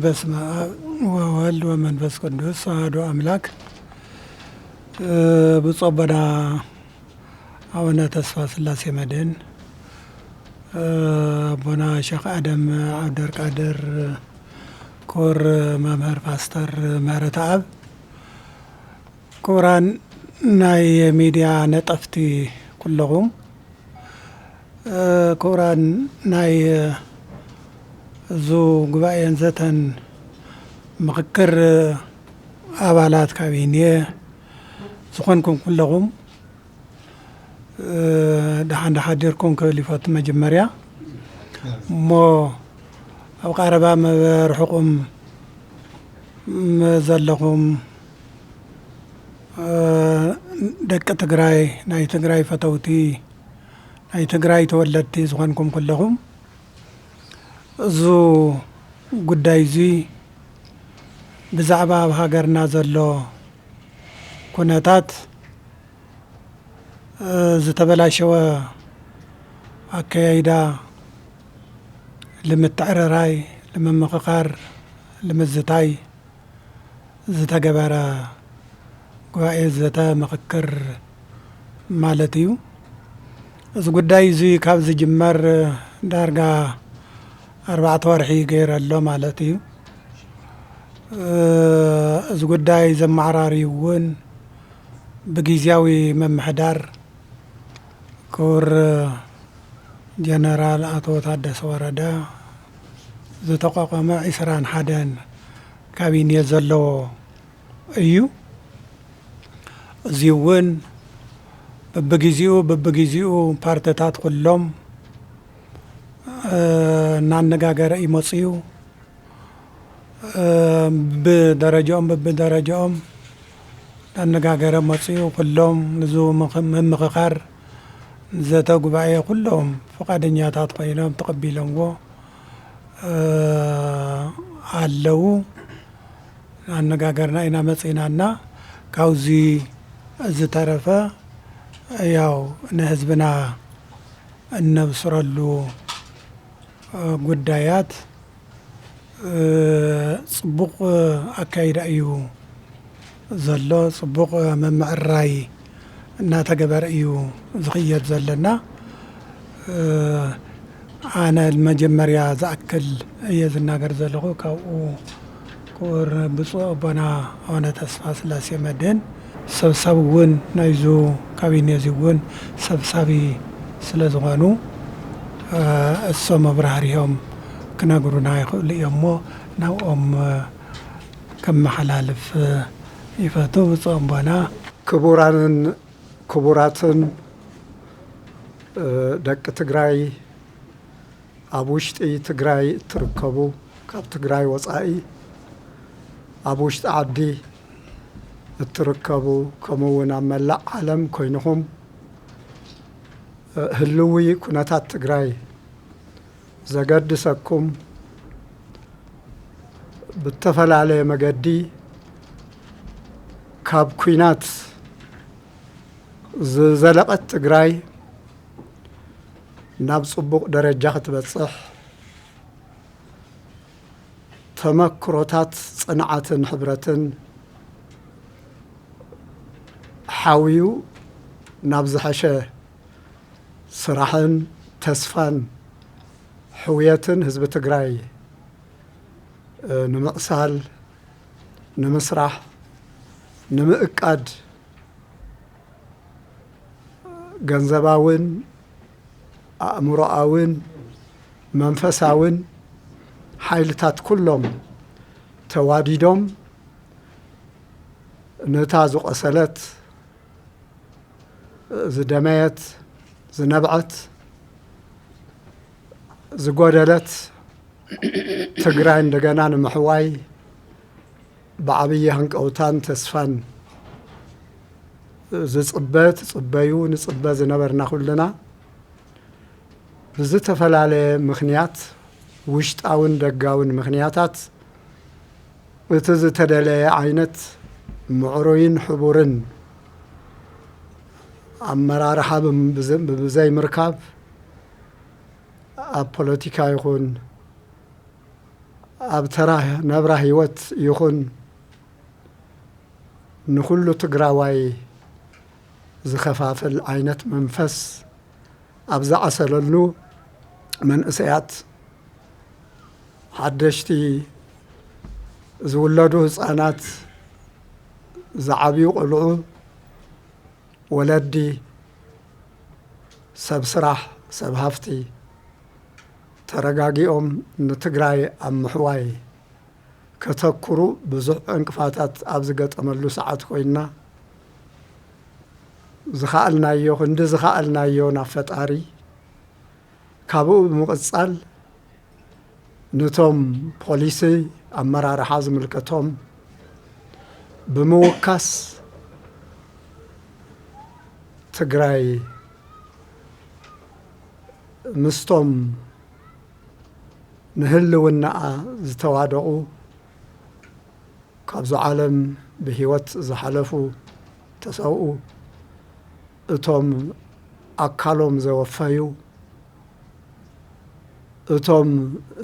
በስመ አብ ወወልድ ወመንፈስ ቅዱስ አሐዱ አምላክ። ብፁዕ አቡነ አቡነ ተስፋ ስላሴ መድኅን፣ አቡነ ሼክ አደም አብደልቃድር፣ ክቡር መምህር ፓስተር ምህረተአብ፣ ክቡራን ናይ ሚድያ ነጠፍቲ ኩለኹም፣ ክቡራን ናይ እዙ ጉባኤን ዘተን ምክክር አባላት ካቢኔ ዝኾንኩም ኩለኹም ደሓን ሓዲርኩም ክብል ይፈቱ። መጀመርያ እሞ ኣብ ቀረባ መበርሕኹም ዘለኹም ደቂ ትግራይ፣ ናይ ትግራይ ፈተውቲ፣ ናይ ትግራይ ተወለድቲ ዝኾንኩም ኩለኹም እዙ ጉዳይ እዙይ ብዛዕባ ኣብ ሃገርና ዘሎ ኩነታት ዝተበላሸወ አካያይዳ ልምትዕርራይ፣ ልምምኽኻር፣ ልምዝታይ ዝተገበረ ጉባኤ ዘተ ምክክር ማለት እዩ። እዚ ጉዳይ እዙይ ካብ ዝጅመር ዳርጋ 4 ወርሒ ገይረ ኣሎ ማለት እዩ። እዚ ጉዳይ ዘመዓራርዩ እውን ብጊዜያዊ መምሕዳር ክቡር ጀነራል አቶ ታደሰ ወረደ ዝተቋቋመ 21 ካቢኔ ዘለዎ እዩ። እዚ እውን በብግዚኡ ፓርቲታት ኩሎም እናነጋገረ ይመጽኡ፣ በብደረጃኦም እናነጋገረ መጽኡ። ኩሎም ንዙ ምምኽኻር ዘተ ጉባኤ ኩሎም ፈቃደኛታት ኮይኖም ተቀቢሎምዎ አለው። አነጋገርና ኢና መጽናና ካውዚ ዝተረፈ ያው ንህዝብና እነብስረሉ ጉዳያት ጽቡቕ አካይዳ እዩ ዘሎ። ጽቡቕ መምዕራይ እናተገበረ እዩ ዝኽየድ ዘለና። አነ መጀመርያ ዝኣክል እየ ዝናገር ዘለኹ። ካብኡ ክቡር ብፁዕ አቡነ አቡነ ተስፋ ስላሴ መድኅን ሰብሳቢ እውን ናይዙ ካቢኔ እዚ እውን ሰብሳቢ ስለ ዝኾኑ እሶም ኣብራህርዮም ክነግሩና ይኽእሉ እዮም ሞ ናብኦም ከመሓላልፍ ይፈቱ። ብፁዕ አቡነ ክቡራንን ክቡራትን ደቂ ትግራይ ኣብ ውሽጢ ትግራይ እትርከቡ፣ ካብ ትግራይ ወፃኢ ኣብ ውሽጢ ዓዲ እትርከቡ፣ ከምኡ እውን ኣብ መላእ ዓለም ኮይንኹም ህልዊ ኩነታት ትግራይ ዘገድሰኩም ብተፈላለየ መገዲ ካብ ኩናት ዘለቐት ትግራይ ናብ ጽቡቕ ደረጃ ክትበጽሕ ተመክሮታት ጽንዓትን ሕብረትን ሓዊዩ ናብ ዝሐሸ ስራሕን ተስፋን ሕውየትን ህዝቢ ትግራይ ንምቕሳል፣ ንምስራሕ፣ ንምእቃድ ገንዘባውን ኣእምሮአውን መንፈሳውን ሓይልታት ኩሎም ተዋዲዶም ነታ ዝቆሰለት፣ ዝደመየት፣ ዝነብዐት፣ ዝጎደለት ትግራይ እንደገና ንምሕዋይ ብዓብይ ህንቀውታን ተስፋን ዝጽበዩ ንጽበ ዝነበርና ኩልና ብዝተፈላለየ ምኽንያት ውሽጣውን ደጋውን ምኽንያታት እቲ ዝተደለየ ዓይነት ምዕሩይን ሕቡርን አመራርሓ ብዘይ ምርካብ ኣብ ፖለቲካ ይኹን أبتراه نبره هيوت يخون نخلو تقراواي زخفافل عينت منفس أبزع سللو من أسيات حدشتي زولدو هسانات زعبيو قلعو ولدي سب سراح سب هفتي ترقاقيهم نتقراي أم محواي كتكرو بزح انقفاتات أبزقت أملو ساعات كوينا زخالنا يو هند زخالنا يو نافت آري كابو مقصال نتوم بوليسي أمرار حازم الكتوم بموكاس تقراي مستوم نهلو الناء زتوادعو كابزو عالم بهيوت زحلفو تسوقو اتوم أكالوم زوفايو اتوم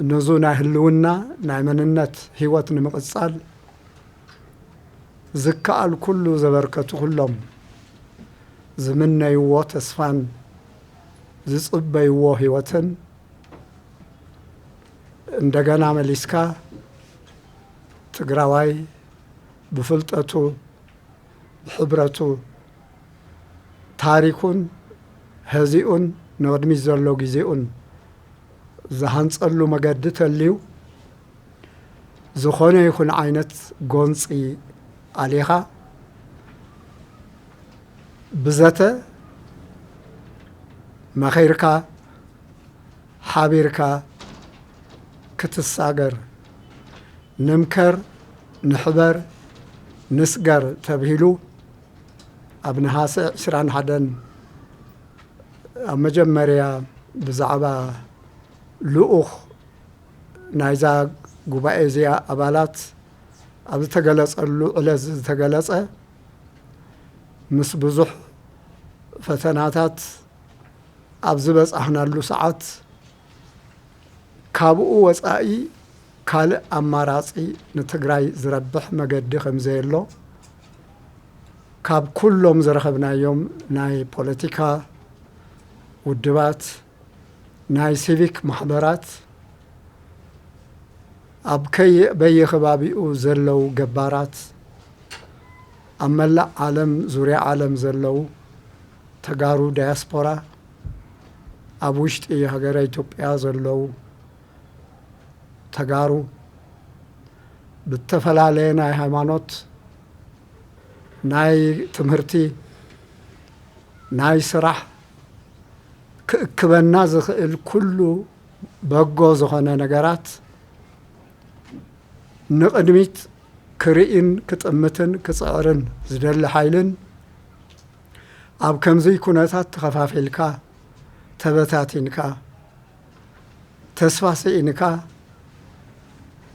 نزونا هلونا نعمننت هيوت نمقصال زكال كله زبركتو كلهم زمنا يوو تسفان زصب يوو هيوتن እንደገና መሊስካ ትግራዋይ بفلطتو بحبرتو ታሪኩን هزيئون نودمي زلو جزيئون زهانصلو مجد تليو زخونه يكون عينت قنصي عليها بزته مخيركا حابيركا كتساقر نمكر نحبر نسقر تبهيلو ابن هاسع شران حدن مجمريا بزعبا لؤخ نايزا قبائي زيا أبالات أبز تقلص اللؤلز تقلص مس بزح فتناتات أبز بس احنا اللو ساعات كابو وصائي كال أماراتي نتقراي زربح مقد خمزيلو كاب كلهم زرخبنا يوم ناي بوليتيكا ودبات ناي سيفيك محبرات أبكي بي خبابيو زلو جبارات أملا عالم زوري عالم زلو تقارو دياسبورا أبوشت إيه هجري توبيا زلو تقارو بالتفل علينا هيمانوت ناي تمهرتي ناي سرح كبنا زخل كله بقو زخنا نجارات نقدميت كرئين كتأمتن كصعرن زدل حيلن أب كمزي كوناتات خفافيلكا تبتاتينكا تسفاسينكا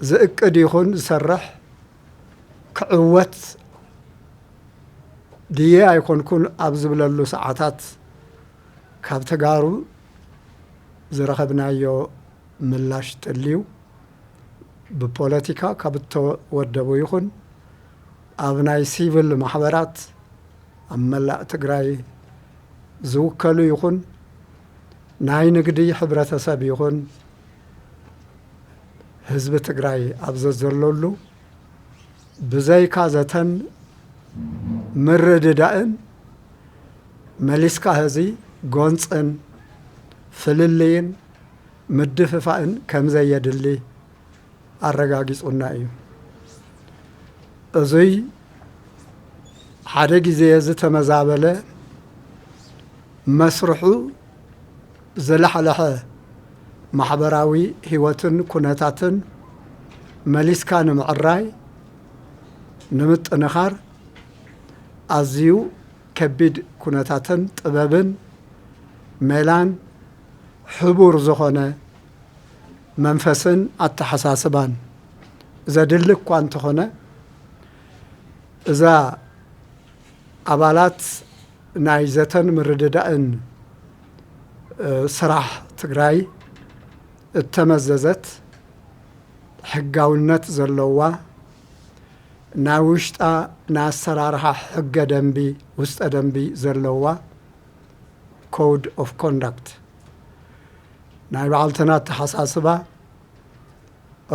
زئقد يخون سرح كعوت ديه يكون كون أبزبللو ساعات كاب تقارو زرخبنا يو ملاش تليو ببوليتيكا كابتو ودبو يخون أبناي سيفل محبرات أملا تقراي زوكالو يخون ناي نقدي حبرة ساب يخون حزب تقراي أبززلولو بزي كازتن مرد دائن مليسكا هزي قونسن فللين مدففائن كم زي يدلي الرقاقيس قلنايو ازوي حدقي زي يزت مزابلة مسرحو زلحلحة محبراوي هيوتن كونتاتن مليسكا نمعراي نمت نخار أزيو كبيد كونتاتن طبابن ميلان حبور زخونه منفسن التحساسبان إذا دلك كوانت هنا إذا أبالات نايزتن مرددائن سراح تقراي التمززت ሕጋውነት ዘለዋ ናይ ውሽጣ ናይ ኣሰራርሓ ሕገ ደንቢ ውስጠ ደንቢ ዘለዋ ኮድ ኦፍ ኮንዳክት ናይ ባዕልትና ተሓሳስባ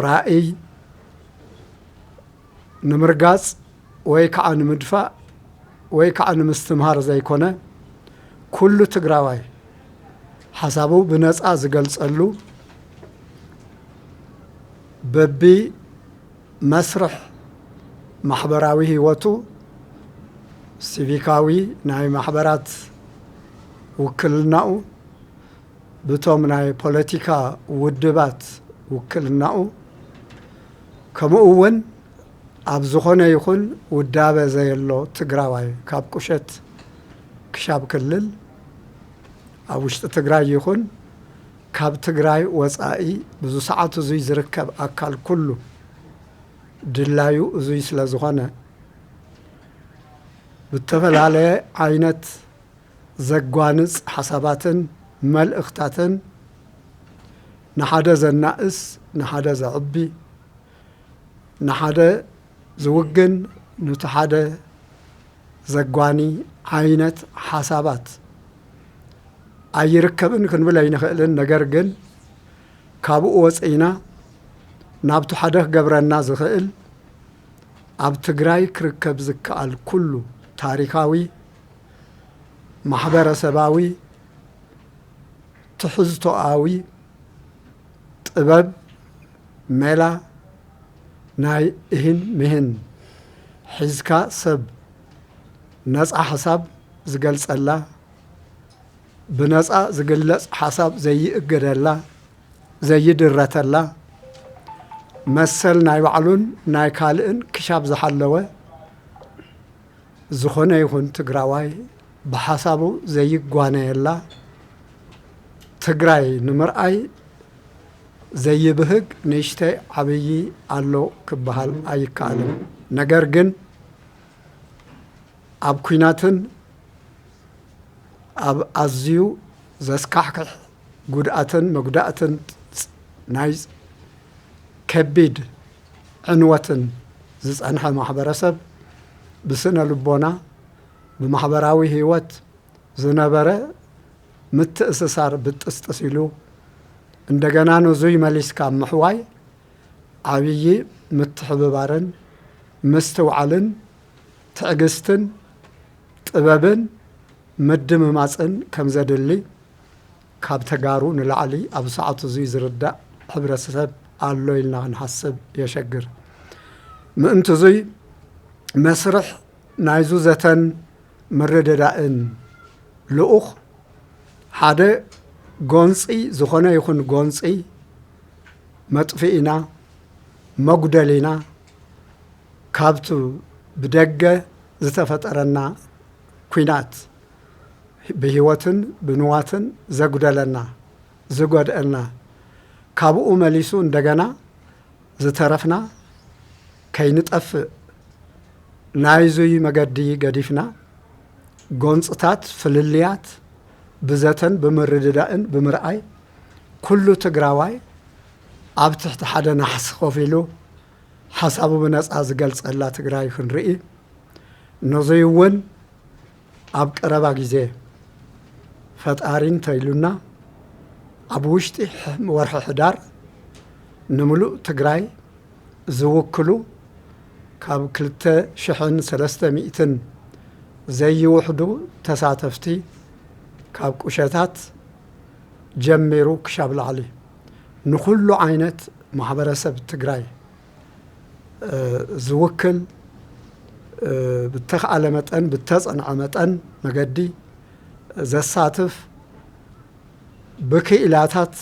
ራእይ ንምርጋጽ ወይ ከዓ ንምድፋእ ወይ ከዓ ንምስትምሃር ዘይኮነ ኩሉ ትግራዋይ ሓሳቡ ብነጻ ዝገልጸሉ በቢ መስርሕ ማሕበራዊ ህይወቱ ሲቪካዊ ናይ ማሕበራት ውክልናኡ ብቶም ናይ ፖለቲካ ውድባት ውክልናኡ ከምኡ እውን ኣብ ዝኾነ ይኹን ውዳበ ዘየሎ ትግራዋይ ካብ ቁሸት ክሻብ ክልል ኣብ ውሽጢ ትግራይ ይኹን ካብ ትግራይ ወፃኢ ብዙ ሰዓት እዙይ ዝርከብ ኣካል ኩሉ ድላዩ እዙይ ስለ ዝኾነ ብተፈላለየ ዓይነት ዘጓንጽ ሓሳባትን መልእኽታትን ንሓደ ዘናእስ ንሓደ ዘዕቢ ንሓደ ዝውግን ነቲ ሓደ ዘጓኒ ዓይነት ሓሳባት ኣይርከብን ክንብል ኣይንኽእልን። ነገር ግን ካብኡ ወፂና ናብቲ ሓደ ክገብረና ዝኽእል ኣብ ትግራይ ክርከብ ዝከኣል ኩሉ ታሪካዊ ማሕበረሰባዊ ትሕዝቶኣዊ ጥበብ ሜላ ናይ እህን ምህን ሒዝካ ሰብ ነፃ ሓሳብ ዝገልጸላ ብነፃ ዝግለጽ ሓሳብ ዘይእገደላ ዘይድረተላ መሰል ናይ ባዕሉን ናይ ካልእን ክሻብ ዝሓለወ ዝኾነ ይኹን ትግራዋይ ብሓሳቡ ዘይጓነየላ ትግራይ ንምርኣይ ዘይብህግ ንእሽተይ ዓብዪ ኣሎ ክበሃል ኣይከኣልን። ነገር ግን ኣብ ኩናትን ኣብ ኣዝዩ ዘስካሕክሕ ጉድኣትን መጉዳእትን ናይ ከቢድ ዕንወትን ዝጸንሐ ማሕበረሰብ ብስነ ልቦና ብማሕበራዊ ህይወት ዝነበረ ምትእስሳር ብጥስጥስ ኢሉ እንደገና ንዙይ መሊስካ ምሕዋይ ዓብዪ ምትሕብባርን ምስትውዓልን ትዕግስትን ጥበብን ምድምማፅን ከም ዘድሊ ካብ ተጋሩ ንላዕሊ ኣብ ሰዓቱ እዙይ ዝርዳእ ሕብረተሰብ ኣሎ ኢልና ክንሓስብ የሸግር። ምእንቲ እዙይ መስርሕ ናይዙ ዘተን ምርድዳእን ልኡኽ ሓደ ጎንፂ ዝኾነ ይኹን ጎንፂ መጥፊኢና መጉደሊና ካብቱ ብደገ ዝተፈጠረና ኩናት ብህይወትን ብንዋትን ዘጉደለና ዝጎድአልና ካብኡ መሊሱ እንደገና ዝተረፍና ከይንጠፍእ ናይዙይ መገዲ ገዲፍና ጎንፅታት ፍልልያት ብዘተን ብምርድዳእን ብምርኣይ ኩሉ ትግራዋይ ኣብ ትሕቲ ሓደ ናሕሲ ኮፍ ኢሉ ሓሳቡ ብነፃ ዝገልጸላ ትግራይ ክንርኢ ነዙይ እውን ኣብ ቀረባ ግዜ ፈጣሪ እንተኢሉና ኣብ ውሽጢ ወርሒ ሕዳር ንምሉእ ትግራይ ዝውክሉ ካብ 2300 ዘይውሕዱ ተሳተፍቲ ካብ ቁሸታት ጀሚሩ ክሻብ ላዕሊ ንኩሉ ዓይነት ማሕበረሰብ ትግራይ ዝውክል ብተኽኣለ መጠን ብተጸንዐ መጠን መገዲ ዘሳትፍ ብክኢላታት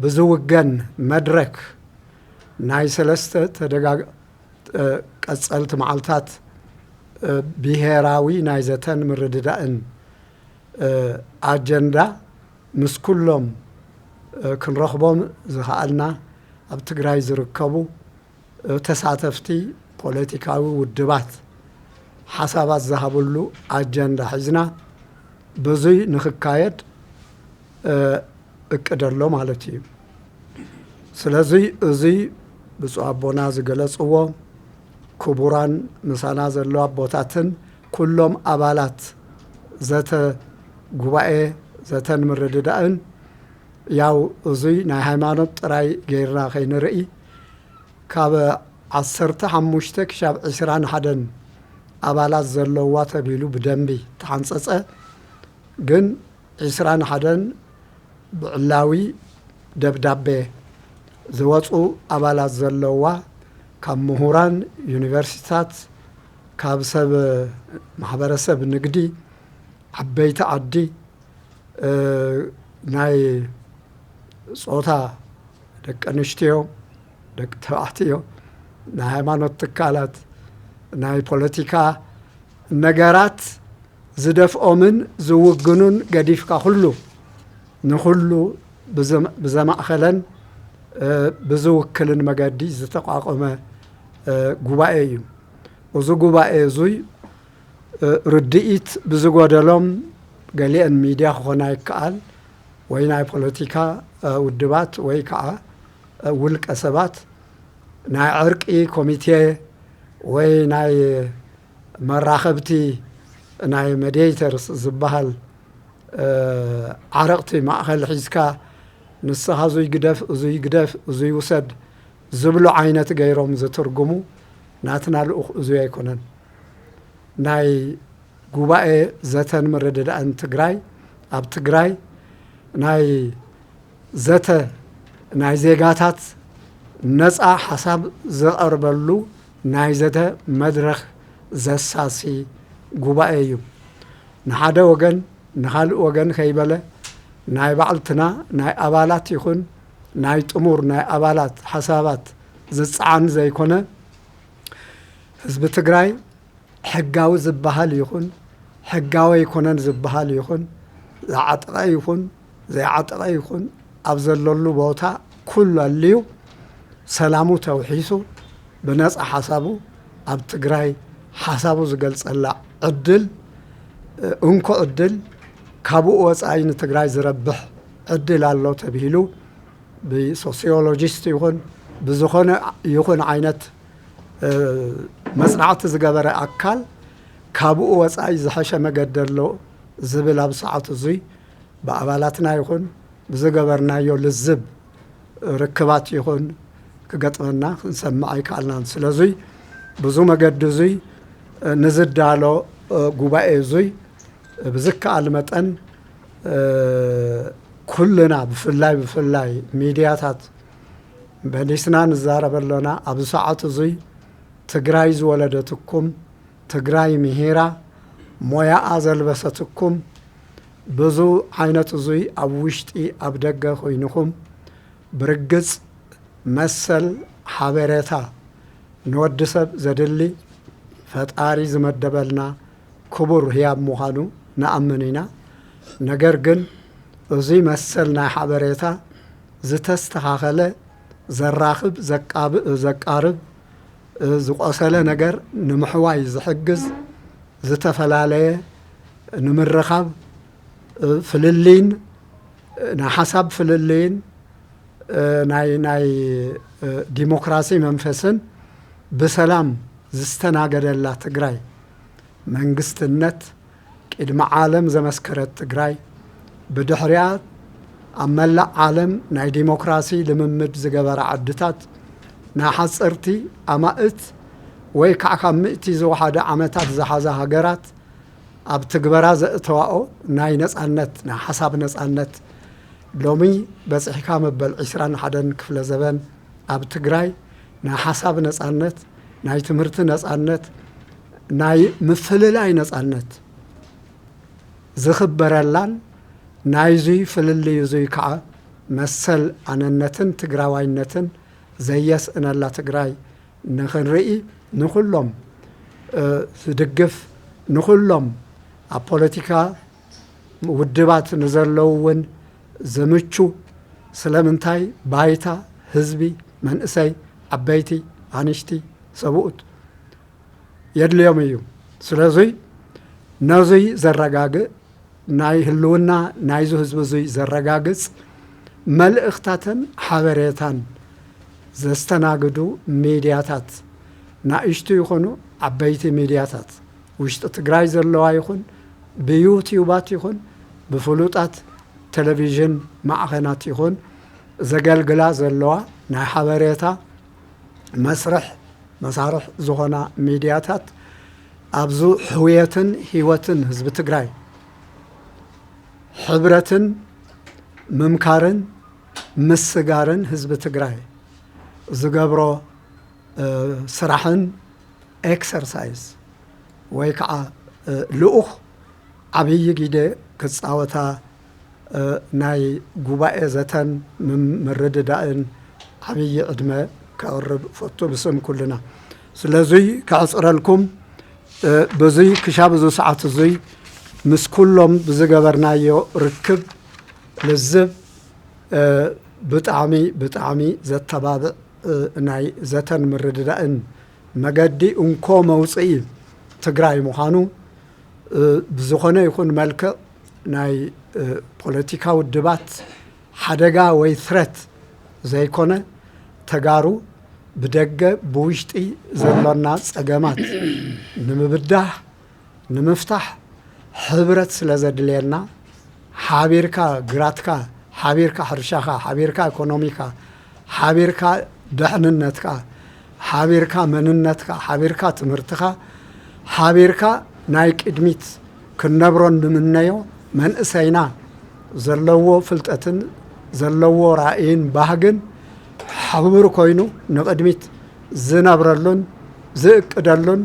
ብዝውገን መድረክ ናይ ሰለስተ ቀጸልቲ መዓልታት ብሄራዊ ናይ ዘተን ምርድዳእን ኣጀንዳ ምስ ኩሎም ክንረኽቦም ዝኽኣልና ኣብ ትግራይ ዝርከቡ ተሳተፍቲ ፖለቲካዊ ውድባት ሓሳባት ዝሃብሉ ኣጀንዳ ሒዝና ብዙይ ንኽካየድ እቅድ ኣሎ ማለት እዩ። ስለዚህ እዙይ ብፁዕ ኣቦና ዝገለጽዎ ክቡራን ምሳና ዘለዎ ኣቦታትን ኩሎም ኣባላት ዘተ ጉባኤ ዘተን ምርድዳእን ያው እዙይ ናይ ሃይማኖት ጥራይ ገይርና ኸይንርኢ ካብ 15 ክሻብ 21 ኣባላት ዘለዋ ተቢሉ ብደንቢ ተሓንጸጸ ግን 21 ብዕላዊ ደብዳቤ ዝወፁ ኣባላት ዘለዋ ካብ ምሁራን ዩኒቨርሲታት ካብ ሰብ ማሕበረሰብ ንግዲ ዓበይቲ ዓዲ ናይ ጾታ ደቂ ኣንስትዮ ደቂ ተባዕትዮ ናይ ሃይማኖት ትካላት ናይ ፖለቲካ ነገራት ዝደፍኦምን ዝውግኑን ገዲፍካ ሁሉ ንኹሉ ብዘማእኸለን ብዝውክልን መገዲ ዝተቋቋመ ጉባኤ እዩ እዚ ጉባኤ እዙይ ርድኢት ብዝጎደሎም ገሊአን ሚድያ ክኾና ይከኣል ወይ ናይ ፖለቲካ ውድባት ወይ ከዓ ውልቀ ሰባት ናይ ዕርቂ ኮሚቴ ወይ ናይ መራኸብቲ ናይ ሜዲዬተርስ ዝበሃል ዓረቕቲ ማእኸል ሒዝካ ንስኻ እዙይ ግደፍ እዙይ ግደፍ እዙይ ውሰድ ዝብሉ ዓይነት ገይሮም ዝትርጉሙ ናትና ልኡኽ እዙይ ኣይኮነን ናይ ጉባኤ ዘተን ምርድዳእን ትግራይ ኣብ ትግራይ ናይ ዘተ ናይ ዜጋታት ነፃ ሓሳብ ዘቐርበሉ ናይ ዘተ መድረኽ ዘሳሲ ጉባኤ እዩ ንሓደ ወገን ንኻልእ ወገን ከይበለ ናይ ባዕልትና ናይ ኣባላት ይኹን ናይ ጥሙር ናይ ኣባላት ሓሳባት ዝፀዓን ዘይኮነ ህዝቢ ትግራይ ሕጋዊ ዝበሃል ይኹን ሕጋዊ ይኮነን ዝበሃል ይኹን ዝዓጠቐ ይኹን ዘይዓጠቐ ይኹን ኣብ ዘለሉ ቦታ ኩሉ ኣልዩ ሰላሙ ተውሒሱ ብነፃ ሓሳቡ ኣብ ትግራይ ሓሳቡ ዝገልጸላ ዕድል እንኮ ዕድል ካብኡ ወፃኢ ንትግራይ ዝረብሕ ዕድል ኣሎ ተባሂሉ ብሶሲዮሎጂስት ይኹን ብዝኾነ ይኹን ዓይነት መጽናዕቲ ዝገበረ ኣካል ካብኡ ወፃኢ ዝሐሸ መገዲ ኣሎ ዝብል ኣብ ሰዓት እዙይ ብኣባላትና ይኹን ብዝገበርናዮ ልዝብ ርክባት ይኹን ክገጥመና ክንሰምዕ ኣይከኣልናን ስለዙይ ብዙ መገዲ እዙይ ንዝዳሎ ጉባኤ እዙይ ብዝከኣል መጠን ኩልና ብፍላይ ሚድያታት በሊስና ንዛረበሎና ኣብ ሰዓት እዙይ ትግራይ ዝወለደትኩም ትግራይ ምሂራ ሞያኣ ዘልበሰትኩም ብዙ ዓይነት እዙይ ኣብ ውሽጢ ኣብ ደገ ኮይንኹም ብርግጽ መሰል ሓበሬታ ንወዲ ሰብ ዘድሊ ፈጣሪ ዝመደበልና ክቡር ህያብ ምዃኑ ንኣምን ኢና ነገር ግን እዙይ መሰል ናይ ሓበሬታ ዝተስተኻኸለ ዘራኽብ ዘቃርብ ዝቆሰለ ነገር ንምሕዋይ ዝሕግዝ ዝተፈላለየ ንምርኻብ ፍልልይን ናይ ሓሳብ ፍልልይን ናይ ዲሞክራሲ መንፈስን ብሰላም ዝስተናገደላ ትግራይ መንግስትነት ቅድሚ ዓለም ዘመስከረት ትግራይ ብድሕሪያ ኣብ መላእ ዓለም ናይ ዲሞክራሲ ልምምድ ዝገበረ ዓድታት ናይ ሓፀርቲ ኣማእት ወይ ከዓ ካብ ምእቲ ዝወሓደ ዓመታት ዝሓዛ ሃገራት ኣብ ትግበራ ዘእተዋኦ ናይ ነፃነት ናይ ሓሳብ ነፃነት ሎሚ በፂሕካ መበል 21 ክፍለ ዘበን ኣብ ትግራይ ናይ ሓሳብ ነፃነት ናይ ትምህርቲ ነፃነት ናይ ምፍልላይ ነፃነት ዝኽበረላን ናይዙይ ፍልልይ እዙይ ከዓ መሰል ኣነነትን ትግራዋይነትን ዘየስእነላ ትግራይ ንኽንርኢ ንኹሎም ዝድግፍ ንኹሎም ኣብ ፖለቲካ ውድባት ንዘለዉ እውን ዝምቹ ስለምንታይ ባይታ ህዝቢ መንእሰይ ዓበይቲ ኣንሽቲ ሰብኡት የድልዮም እዩ ስለዙይ ነዙይ ዘረጋግእ ናይ ህልውና ናይዙ ህዝቢ እዙይ ዘረጋግጽ መልእኽታትን ሓበሬታን ዘስተናግዱ ሚዲያታት ናእሽቱ ይኾኑ ዓበይቲ ሚዲያታት ውሽጢ ትግራይ ዘለዋ ይኹን ብዩቲዩባት ይኹን ብፍሉጣት ቴሌቪዥን ማዕኸናት ይኹን ዘገልግላ ዘለዋ ናይ ሓበሬታ መሳርሕ ዝኾና ሚዲያታት ኣብዙ ሕውየትን ህይወትን ህዝቢ ትግራይ ሕብረትን ምምካርን ምስጋርን ህዝቢ ትግራይ ዝገብሮ ስራሕን ኤክሰርሳይዝ ወይ ከዓ ልኡኽ ዓብይ ግደ ክፃወታ ናይ ጉባኤ ዘተን ምርድዳእን ዓብይ ዕድመ ከቕርብ ፈቱ ብስም ኩልና ስለዙይ ከዕፅረልኩም በዙይ ክሻብ ዙ ሰዓት እዙይ ምስ ኩሎም ብዝገበርናዮ ርክብ ልዝብ ብጣዕሚ ዘተባብዕ ናይ ዘተን ምርድዳእን መገዲ እንኮ መውፅኢ ትግራይ ምዃኑ ብዝኾነ ይኹን መልክዕ ናይ ፖለቲካዊ ድባት ሓደጋ ወይ ትረት ዘይኮነ ተጋሩ ብደገ ብውሽጢ ዘሎና ፀገማት ንምብዳህ ንምፍታሕ ሕብረት ስለ ዘድልየና ሓቢርካ ግራትካ ሓቢርካ ሕርሻኻ ሓቢርካ ኢኮኖሚካ ሓቢርካ ድሕንነትካ ሓቢርካ መንነትካ ሓቢርካ ትምህርትኻ ሓቢርካ ናይ ቅድሚት ክንነብሮን ንምነዮ መንእሰይና ዘለዎ ፍልጠትን ዘለዎ ራእይን ባህግን ሓቡር ኮይኑ ንቅድሚት ዝነብረሉን ዝእቅደሉን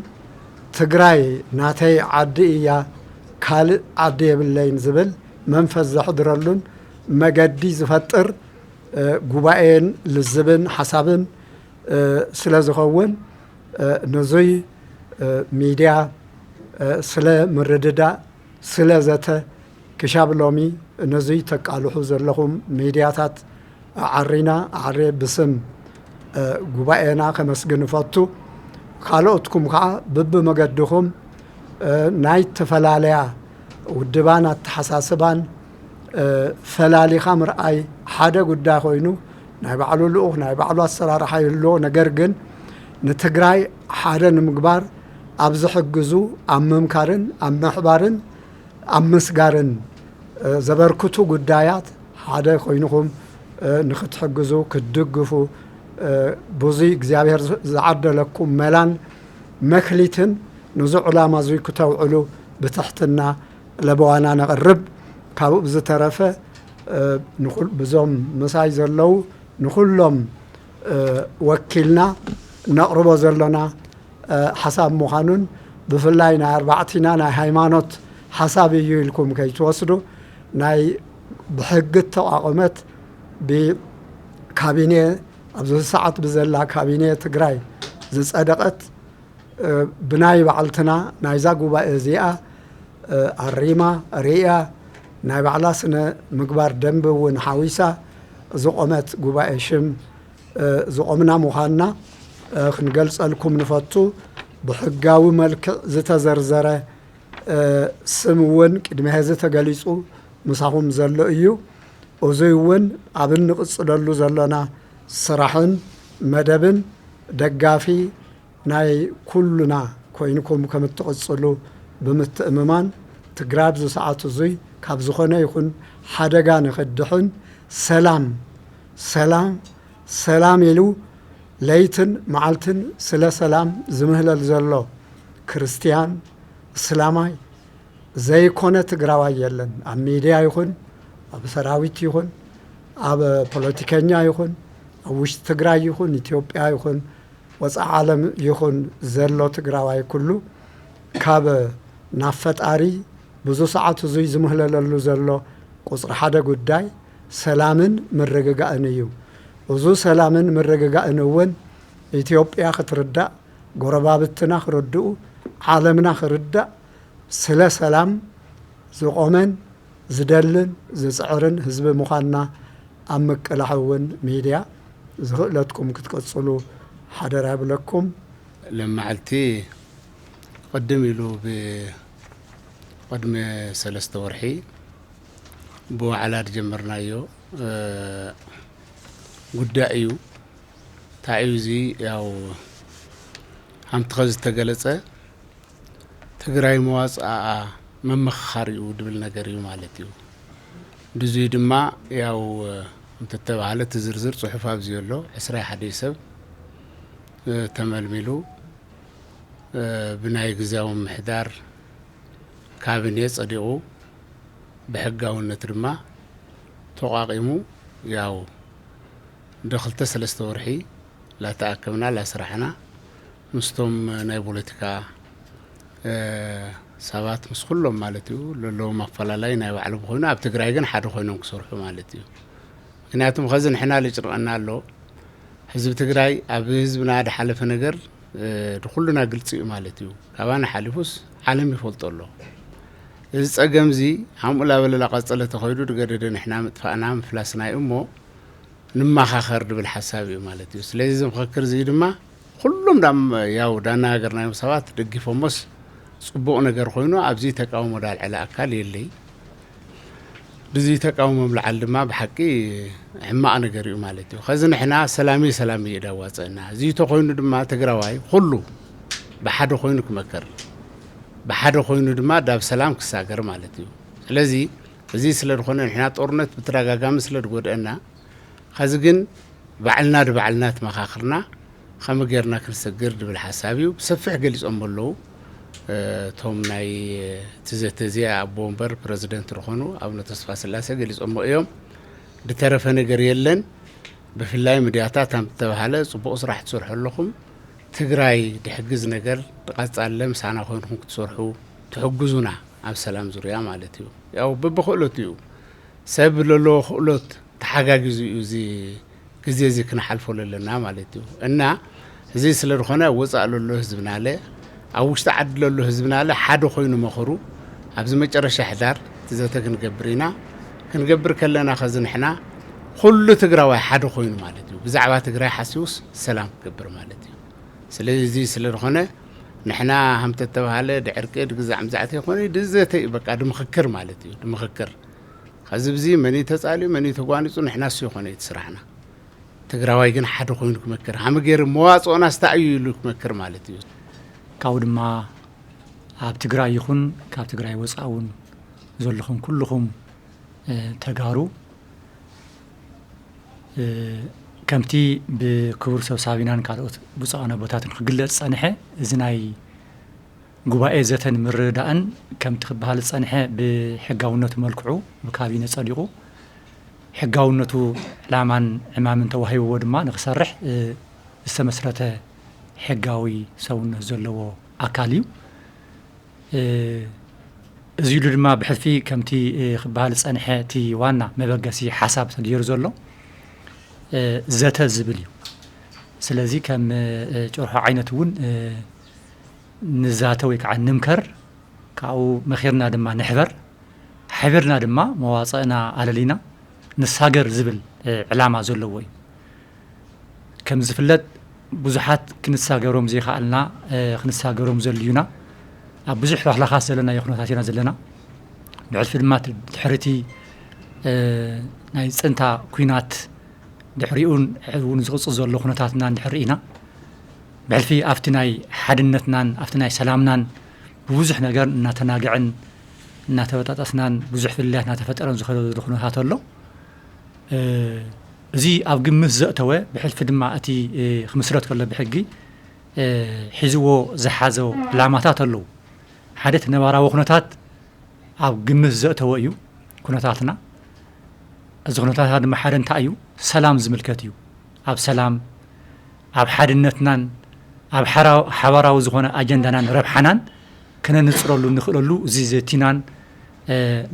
ትግራይ ናተይ ዓዲ እያ ካልእ ዓዲ የብለይን ዝብል መንፈስ ዘሕድረሉን መገዲ ዝፈጥር ጉባኤን ልዝብን ሓሳብን ስለ ዝኸውን ነዙይ ሚድያ ስለ ምርድዳእ ስለ ዘተ ክሻብ ሎሚ ነዙይ ተቃልሑ ዘለኹም ሚድያታት ዓሬ ብስም ጉባኤና ከመስግን ፈቱ ካልኦትኩም ከዓ ብብመገድኹም ናይ ተፈላለያ ውድባን ኣተሓሳስባን ፈላሊኻ ምርኣይ ሓደ ጉዳይ ኮይኑ ናይ ባዕሉ ልኡኽ ናይ ባዕሉ ኣሰራርሓ ይህልዎ ነገር ግን ንትግራይ ሓደ ንምግባር ኣብ ዝሕግዙ ኣብ ምምካርን ኣብ ምሕባርን ኣብ ምስጋርን ዘበርክቱ ጉዳያት ሓደ ኮይኑኹም ንኽትሕግዙ ክትድግፉ ብዙይ እግዚኣብሔር ዝዓደለኩም መላን መክሊትን ንዙ ዕላማ እዙይ ክተውዕሉ ብትሕትና ለበዋና ነቕርብ ካብኡ ብዝተረፈ ብዞም ምሳይ ዘለው ንኩሎም ወኪልና ነቕርቦ ዘሎና ሓሳብ ምዃኑን ብፍላይ ናይ ኣርባዕቲና ናይ ሃይማኖት ሓሳብ እዩ ኢልኩም ከይትወስዱ ናይ ብሕጊ ተቋቁመት ብካቢኔ ኣብዚ ሰዓት ብዘላ ካቢኔ ትግራይ ዝጸደቐት ብናይ ባዕልትና ናይዛ ጉባኤ እዚኣ ኣሪማ ርያ ናይ ባዕላ ስነ ምግባር ደንቢ እውን ሓዊሳ ዝቆመት ጉባኤ ሽም ዝቆምና ምዃንና ክንገልጸልኩም ንፈቱ ብሕጋዊ መልክዕ ዝተዘርዘረ ስም እውን ቅድሚ ሕዚ ተገሊጹ ምሳኹም ዘሎ እዩ እዙይ እውን ኣብ እንቕጽለሉ ዘሎና ስራሕን መደብን ደጋፊ ናይ ኩሉና ኮይንኩም ከም እትቕጽሉ ብምትእምማን ትግራይ ኣብዚ ሰዓት እዙይ ካብ ዝኾነ ይኹን ሓደጋ ንኽድሕን ሰላም ኢሉ ለይትን መዓልትን ስለ ሰላም ዝምህለል ዘሎ ክርስቲያን እስላማይ ዘይኮነ ትግራዋይ የለን ኣብ ሚድያ ይኹን ኣብ ሰራዊት ይኹን ኣብ ፖለቲከኛ ይኹን ኣብ ውሽጢ ትግራይ ይኹን ኢትዮጵያ ይኹን ወፃኢ ዓለም ይኹን ዘሎ ትግራዋይ ኩሉ ካብ ናብ ፈጣሪ ብዙ ሰዓት እዙይ ዝምህለለሉ ዘሎ ቁፅሪ ሓደ ጉዳይ ሰላምን ምርግጋእን እዩ እዙ ሰላምን ምርግጋእን እውን ኢትዮጵያ ክትርዳእ ጎረባብትና ክርድኡ ዓለምና ክርዳእ ስለ ሰላም ዝቆመን ዝደልን ዝፅዕርን ህዝቢ ምዃንና ኣብ ምቅላሕ እውን ሚድያ ዝኽእለትኩም ክትቀጽሉ ሓደራ ይብለኩም ለማዓልቲ قدم ኢሉ ብቅድሚ 3 ወርሒ ብዋዕላ ጀመርናዮ ጉዳይ እዩ ታዩዚ ያው هم تخز تجلسه تجري مواصع ممخاريو دبل نجاريو مالتيو دزيد ما ياو متتبع على تزرزر صحفة بزيولو إسراء حديثة تململو بناي جزاهم محدار كابينيت صديقو بحقه النترما تقاقمو ياو دخلت سلسة ورحي لا تأكلنا لا سرحنا مستوم ناي بوليتيكا سبات مسخلهم مالتيو لو مفلالاي ناي وعلو بخونا بتقراي جن حد خوينهم كسرحو مالتيو كناتهم خزن حنا اللي جرأنا له حزب تقراي أبي حزبنا هذا حلف نجر دخلنا قلت مالتيو كمان حلفوس عالم يفولت له إذا أجمزي هم ولا ولا قصة تخيلوا تقدرين إحنا متفقنا مفلسنا أمه نما خاخر بالحسابي مالتيو لازم خكر زي ما كلهم دام ياو دانا قرنا يوم سوات دقي فمس صبوا نجر خوينو أبزي تقاوم ولا على أكل يلي بزي تقاوم بالعلم ما بحكي عما أنا قريو مالتي خزن إحنا سلامي يدواتنا زي تخوينو دم ما تقراواي كله بحد خوينك مكر بحد خوينو دم ما داب سلام كساقر مالتي لذي زي سلر خوينو إحنا تورنت بتراجع جام سلر قد أنا خزجن بعلنات مخاخرنا خم غيرنا كنسجر بالحسابي وبسفح جلس أمبلو توم ناي تزي بومبر بريزيدنت رخونو أو نتصفى سلاسة جلس أمو يوم بتعرفنا جريلن بفلاي مدياتات هم تبهله صبوا راح تصرح لكم تجراي تحجز نجر قص علم سانا خوينكم تصرحوا تحجزونا على السلام زوريا مالتيو أو ببخلتيو سبب للو خلت تحجز زي كنا حلفوا لنا مالتيو إننا زي سلر خنا وصلوا له حزبنا له أو استعدلوا له حزبنا له حد خوينه مخرو أبز ما جرى شحدار تزاتك نجبرينا كنجبر كلنا خزن إحنا كل تجرى واحد خوينه مالتيو بزعبات تجرى حسوس سلام جبر مالتيو زي سلر خنا نحنا هم تتوهله دعركة دجزع مزعتي خوني دزتي بقى دمخكر مالتيو دمخكر خزب زي مني تسألي مني تقوانيتو نحنا سيو خوني تسرحنا تقراوي جن حد خوينك مكر هم غير مواص أنا استعيلك مكر مالتي كود ما عب تقراي يخون كاب تقراي وسعون زلهم كلهم تجارو كمتي بكبر سبسابينان كاروت بس أنا بتاعت خجلت صنحة زناي جواء زتن مردان كم تخبها لصنحة بحجاونة ملكعو بكابينة صديقو حقاونتو لعمان عمام توهي ودما نخسرح استمسرته حقاوي سون زلو أكاليو زيلو دما بحثي كمتي خبال صنحة تي وانا مبقسي حساب تدير زلو زتا زبليو سلازي كم جرح عينتون نزاتويك عن نمكر كاو مخيرنا دما نحبر حبرنا دما مواصئنا على لينا نساجر زبل علامة زلوي كم زفلت بزحات كنساجرهم زي خالنا كنساجرهم زليونا بزح راح لخاص لنا يخنو تاتينا زلنا بعد فيلمات الحرتي نايس أنت كوينات دحريون ونزغص زلو خناتنا دحرينا بعد في أفتناي حدنتنا أفتناي سلامنا بوزح نجار نتناجعن نتوتأسنان بزح في الله نتفترن زخلو خناتات الله زي أبجمز زقتوه بحلف دماء أتي خمسرات كله بحقي حزوه زحازو لعماتات اللو حدث نوارا وخناتات أبجمز زقتوه يو كناتاتنا الزخناتات هذا محارن تأيو سلام زملكتيو أب سلام أب حدنتنان أب حوارا وزخنا أجندنا ربحنان كنا نصرلو نخللو زي زيتينان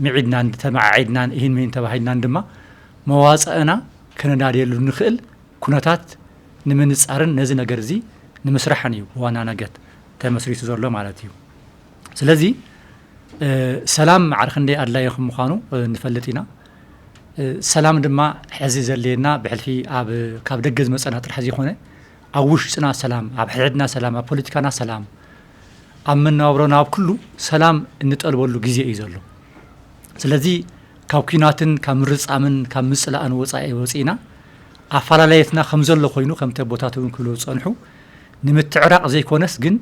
معيدنان تمعيدنان إهين مين تبعيدنان دما مواصعنا كنا ناديلو نخل كناتات نمنصارن نزي ነገር زي نمسرحنيو وانا نجت تمسريت زرلو معناتيو ስለዚህ سلام عرخندي الله يخم مخانو نفلطينا سلام دما حزي زلينا بحلفي اب كاب دغز مصنا طرحزي خونه اوش صنا سلام اب حدنا سلام اب بوليتيكانا سلام امنا ابرونا اب كله سلام انطلبلو غزي يزلو ስለዚህ ካብ ኩናትን ካብ ምርጻምን ካብ ምጽላእን ወጻኢ ወጺና ኣፈላላየትና ከም ዘሎ ኮይኑ ከምተ ቦታት እውን ክብሉ ፀንሑ ንምትዕራቕ ዘይኮነስ ግን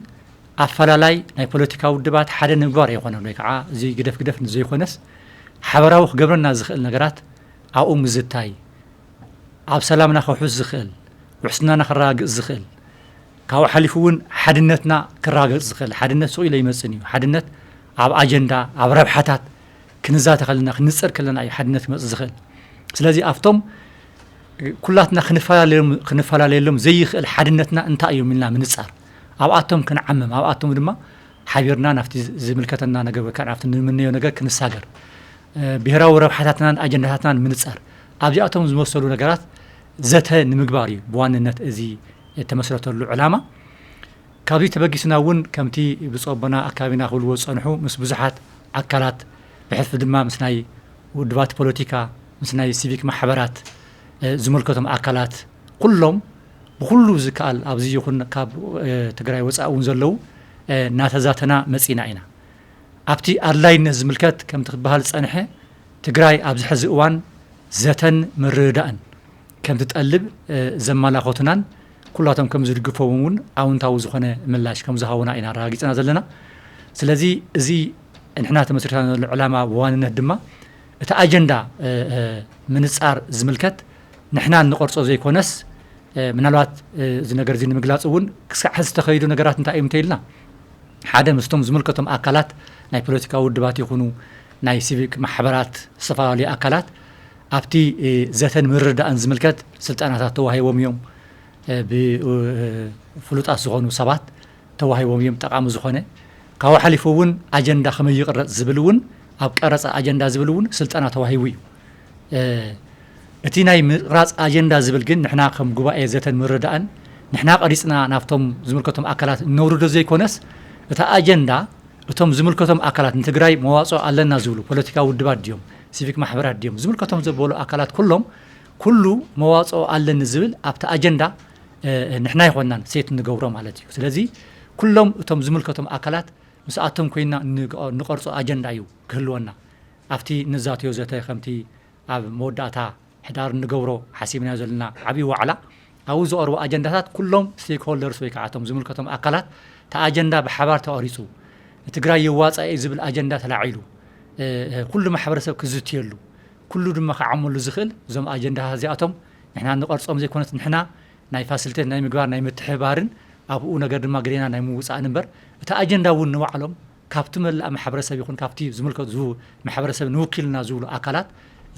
ኣፈላላይ ናይ ፖለቲካዊ ውድባት ሓደ ንምግባር ኣይኮነን ወይ ከዓ እዚ ግደፍ ግደፍ ዘይኮነስ ሓበራዊ ክገብረና ዝኽእል ነገራት ኣብኡ ምዝታይ ኣብ ሰላምና ክውሕስ ዝኽእል ውሕስናና ክረጋግፅ ዝኽእል ካብኡ ሓሊፉ እውን ሓድነትና ክረጋገፅ ዝኽእል ሓድነት ስቕ ኢሉ ይመፅን እዩ ሓድነት ኣብ ኣጀንዳ ኣብ ረብሓታት ክንዛተ ከለና ክንፅር ከለና እዩ ሓድነት ክመፅእ ዝኽእል ስለዚ ኣብቶም ኩላትና ክንፈላለየሎም ዘይኽእል ሓድነትና እንታይ እዩ ኢልና ምንፃር ኣብኣቶም ክንዓምም ኣብኣቶም ድማ ሓቢርና ናብቲ ዝምልከተና ነገር ወይ ከዓ ናብቲ ንምንዮ ነገር ክንሳገር ብሄራዊ ረብሓታትናን ኣጀንዳታትናን ምንፃር ኣብዚኣቶም ዝመሰሉ ነገራት ዘተ ንምግባር እዩ ብዋንነት እዚ የተመስረተሉ ዕላማ ካብዚ ተበጊስና እውን ከምቲ ብፀበና ኣካባቢና ክብልዎ ዝፀንሑ ምስ ብዙሓት ኣካላት ብሕልፊ ድማ ምስ ናይ ውድባት ፖለቲካ ምስ ናይ ሲቪክ ማሕበራት ዝምልከቶም ኣካላት ኩሎም ብኩሉ ዝከኣል ኣብዚ ይኹን ካብ ትግራይ ወፃኢ እውን ዘለው እናተዛተና መፂና ኢና ኣብቲ ኣድላይነት ዝምልከት ከምቲ ክበሃል ፀንሐ ትግራይ ኣብዚ ሕዚ እዋን ዘተን ምርድዳእን ከም ትጠልብ ዘመላኸቱናን ኩላቶም ከም ዝድግፈዎም እውን ኣውንታዊ ዝኾነ ምላሽ ከም ዝሃቡና ኢና ረጋጊፅና ዘለና ስለዚ እዚ ንሕና ተመስሪትና ዘሎ ዕላማ ብዋንነት ድማ እቲ ኣጀንዳ ምንፃር ዝምልከት ንሕና ንቆርፆ ዘይኮነስ ምናልባት እዚ ነገር እዚ ንምግላፅ እውን ክሳዕ ሕዚ ተኸይዱ ነገራት እንታይ እዮም እንተኢልና ሓደ ምስቶም ዝምልከቶም ኣካላት ናይ ፖለቲካዊ ውድባት ይኹኑ ናይ ሲቪክ ማሕበራት ዝተፈላለዩ ኣካላት ኣብቲ ዘተን ምርዳእን ዝምልከት ስልጣናታት ተዋሂቦም እዮም ብፍሉጣት ዝኾኑ ሰባት ተዋሂቦም እዮም ጠቃሚ ዝኾነ ካብኡ ሓሊፉ እውን ኣጀንዳ ከመይ ይቕረፅ ዝብል እውን ኣብ ቀረፃ ኣጀንዳ ዝብል እውን ስልጠና ተዋሂቡ እዩ እቲ ናይ ምቕራፅ ኣጀንዳ ዝብል ግን ንሕና ከም ጉባኤ ዘተን ምርዳእን ንሕና ቀሪፅና ናብቶም ዝምልከቶም ኣካላት ነውርዶ ዘይኮነስ እታ ኣጀንዳ እቶም ዝምልከቶም ኣካላት ንትግራይ መዋፅኦ ኣለና ዝብሉ ፖለቲካዊ ውድባት ድዮም ሲቪክ ማሕበራት ድዮም ዝምልከቶም ዘበሉ ኣካላት ኩሎም ኩሉ መዋፅኦ ኣለኒ ዝብል ኣብቲ ኣጀንዳ ንሕና ይኮናን ሴት ንገብሮ ማለት እዩ ስለዚ ኩሎም እቶም ዝምልከቶም ኣካላት ምስኣቶም ኮይና ንቐርፆ ኣጀንዳ እዩ ክህልወና ኣብቲ ንዛትዮ ዘተ ከምቲ ኣብ መወዳእታ ሕዳር ንገብሮ ሓሲብና ዘለና ዓብዪ ዋዕላ ኣብኡ ዝቐርቡ ኣጀንዳታት ኩሎም ስቴክ ሆልደርስ ወይ ከዓ እቶም ዝምልከቶም ኣካላት እቲ ኣጀንዳ ብሓባር ተቐሪፁ ትግራይ የዋፃእ ዝብል ኣጀንዳ ተላዒሉ ኩሉ ማሕበረሰብ ክዝትየሉ ኩሉ ድማ ክዓመሉ ዝኽእል እዞም ኣጀንዳታት እዚኣቶም ንሕና ንቐርፆም ዘይኮነት ንሕና ናይ ፋሲሊቴት ናይ ምግባር ናይ ምትሕብባርን ኣብኡ ነገር ድማ ግዴና ናይ ምውፃእ እምበር እቲ ኣጀንዳ እውን ንባዕሎም ካብቲ መላእ ማሕበረሰብ ይኹን ካብቲ ዝምልከቱ ማሕበረሰብ ንውክልና ዝብሉ ኣካላት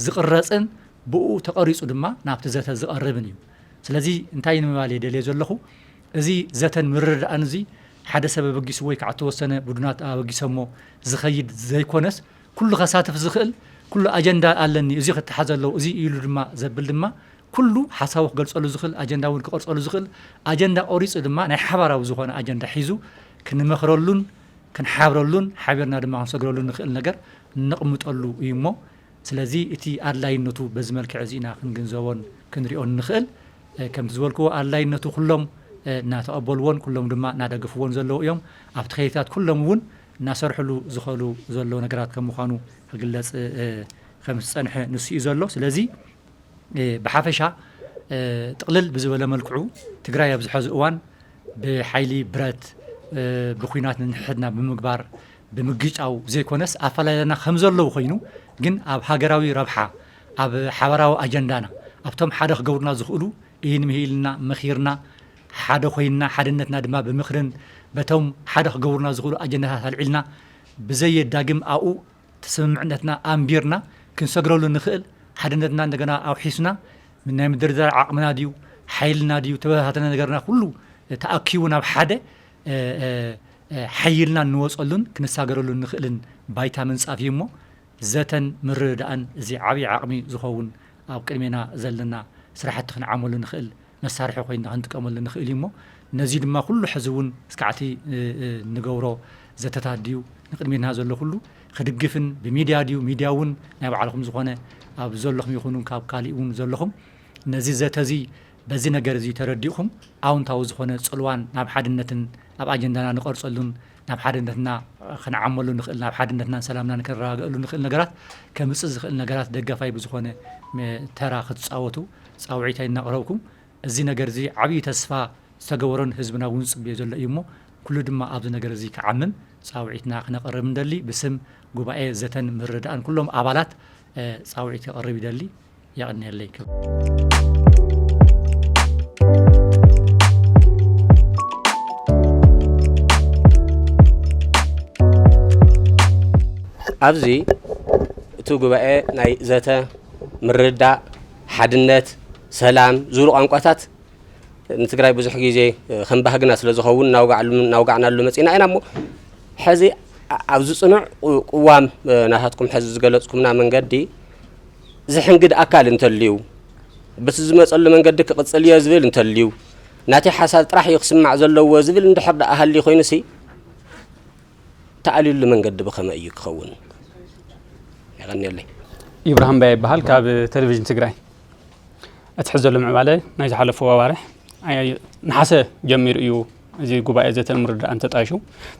ዝቕረፅን ብኡ ተቐሪፁ ድማ ናብቲ ዘተ ዝቐርብን እዩ ስለዚ እንታይ ንምባል የደልየ ዘለኹ እዚ ዘተን ምርዳእን እዚ ሓደ ሰብ በጊሱ ወይ ከዓ ተወሰነ ቡድናት ኣበጊሶሞ ዝኸይድ ዘይኮነስ ኩሉ ከሳተፍ ዝኽእል ኩሉ ኣጀንዳ ኣለኒ እዚ ክትሓዘ ኣለዎ እዚ ኢሉ ድማ ዘብል ድማ ኩሉ ሓሳቡ ክገልፀሉ ዝኽእል ኣጀንዳ እውን ክቐርፀሉ ዝኽእል ኣጀንዳ ቆሪፁ ድማ ናይ ሓባራዊ ዝኾነ ኣጀንዳ ሒዙ ክንመኽረሉን ክንሓብረሉን ሓቢርና ድማ ክንሰግረሉ ንኽእል ነገር ነቕምጠሉ እዩ እሞ ስለዚ እቲ ኣድላይነቱ በዚ መልክዕ እዚ ኢና ክንግንዘቦን ክንሪኦን ንኽእል ከምቲ ዝበልክዎ ኣድላይነቱ ኩሎም እናተቐበልዎን ኩሎም ድማ እናደገፍዎን ዘለዉ እዮም ኣብቲ ከይታት ኩሎም እውን እናሰርሕሉ ዝኽእሉ ዘለዉ ነገራት ከም ምዃኑ ክግለፅ ከም ዝፀንሐ ንሱ እዩ ዘሎ ስለዚ ብሓፈሻ ጥቕልል ብዝበለ መልክዑ ትግራይ ኣብዚ ሕዚ እዋን ብሓይሊ ብረት ብኩናት ንንሕድና ብምግባር ብምግጫው ዘይኮነስ ኣፈላላይና ከም ዘለዉ ኮይኑ ግን ኣብ ሃገራዊ ረብሓ ኣብ ሓበራዊ ኣጀንዳና ኣብቶም ሓደ ክገብሩና ዝኽእሉ ይህን ምሂልና መኺርና ሓደ ኮይንና ሓድነትና ድማ ብምኽርን በቶም ሓደ ክገብሩና ዝኽእሉ ኣጀንዳታት ኣልዒልና ብዘየዳግም ኣብኡ ተስምምዕነትና ኣንቢርና ክንሰግረሉ ንኽእል ሓድነትና እንደገና ኣውሒስና ናይ ምድርዳር ዓቕምና ድዩ ሓይልና ድዩ ተበታተነ ነገርና ኩሉ ተኣኪቡ ናብ ሓደ ሓይልና ንወፀሉን ክንሳገረሉን ንኽእልን ባይታ ምንፃፍ እዩ እሞ ዘተን ምርዳእን እዚ ዓብዪ ዓቕሚ ዝኸውን ኣብ ቅድሜና ዘለና ስራሕቲ ክንዓመሉ ንኽእል መሳርሒ ኮይና ክንጥቀመሉ ንኽእል እዩ እሞ ነዚ ድማ ኩሉ ሕዚ እውን እስካዕቲ ንገብሮ ዘተታት ድዩ ንቅድሜና ዘሎ ኩሉ ክድግፍን ብሚድያ ድዩ ሚድያ እውን ናይ ባዕልኩም ዝኾነ ኣብ ዘለኹም ይኹኑ ካብ ካሊእ እውን ዘለኹም ነዚ ዘተዚ በዚ ነገር እዚ ተረዲእኹም ኣውንታዊ ዝኾነ ፅልዋን ናብ ሓድነትን ኣብ ኣጀንዳና ንቐርፀሉን ናብ ሓድነትና ክንዓመሉ ንኽእል ናብ ሓድነትናን ሰላምና ክንረጋገአሉ ንኽእል ነገራት ከምፅእ ዝኽእል ነገራት ደጋፋይ ብዝኾነ ተራ ክትፃወቱ ጻውዒታይ እናቀረብኩም እዚ ነገር እዚ ዓብይ ተስፋ ዝተገበሮን ህዝብና እውን ጽብየ ዘሎ እዩ እሞ ኩሉ ድማ ኣብዚ ነገር እዚ ከዓምም ጻውዒትና ክነቀርብ እንደሊ ብስም ጉባኤ ዘተን ምርዳእን ኩሎም ኣባላት ጻውዒት ከቀርብ ይደሊ ያቅነለይ ኣብዚ እቲ ጉባኤ ናይ ዘተ ምርዳእ ሓድነት ሰላም ዝብሉ ቋንቋታት ንትግራይ ብዙሕ ግዜ ከም ባህግና ስለ ዝኸውን ናውጋዕናሉ መፂና ኢና እሞ ሕዚ ኣብዚ ጽኑዕ ቅዋም ናታትኩም ሕዚ ዝገለጽኩምና መንገዲ ዝሕንግድ ኣካል እንተልዩ በቲ ዝመፀሉ መንገዲ ክቕፅል እየ ዝብል እንተልዩ ናተይ ሓሳብ ጥራሕ ይክስማዕ ዘለዎ ዝብል እንድሕር ዳ ኣሃሊ ኮይኑሲ ተኣሊሉ መንገዲ ብኸመይ እዩ ክኸውን ይቀኒለይ ኢብራሂም ባይ ይበሃል ካብ ቴሌቪዥን ትግራይ እትሕዝ ዘሎ ምዕባለ ናይ ዝሓለፈ ኣዋርሕ ንሓሰ ጀሚሩ እዩ እዚ ጉባኤ ዘተ ምርዳእ እንተጣይሹ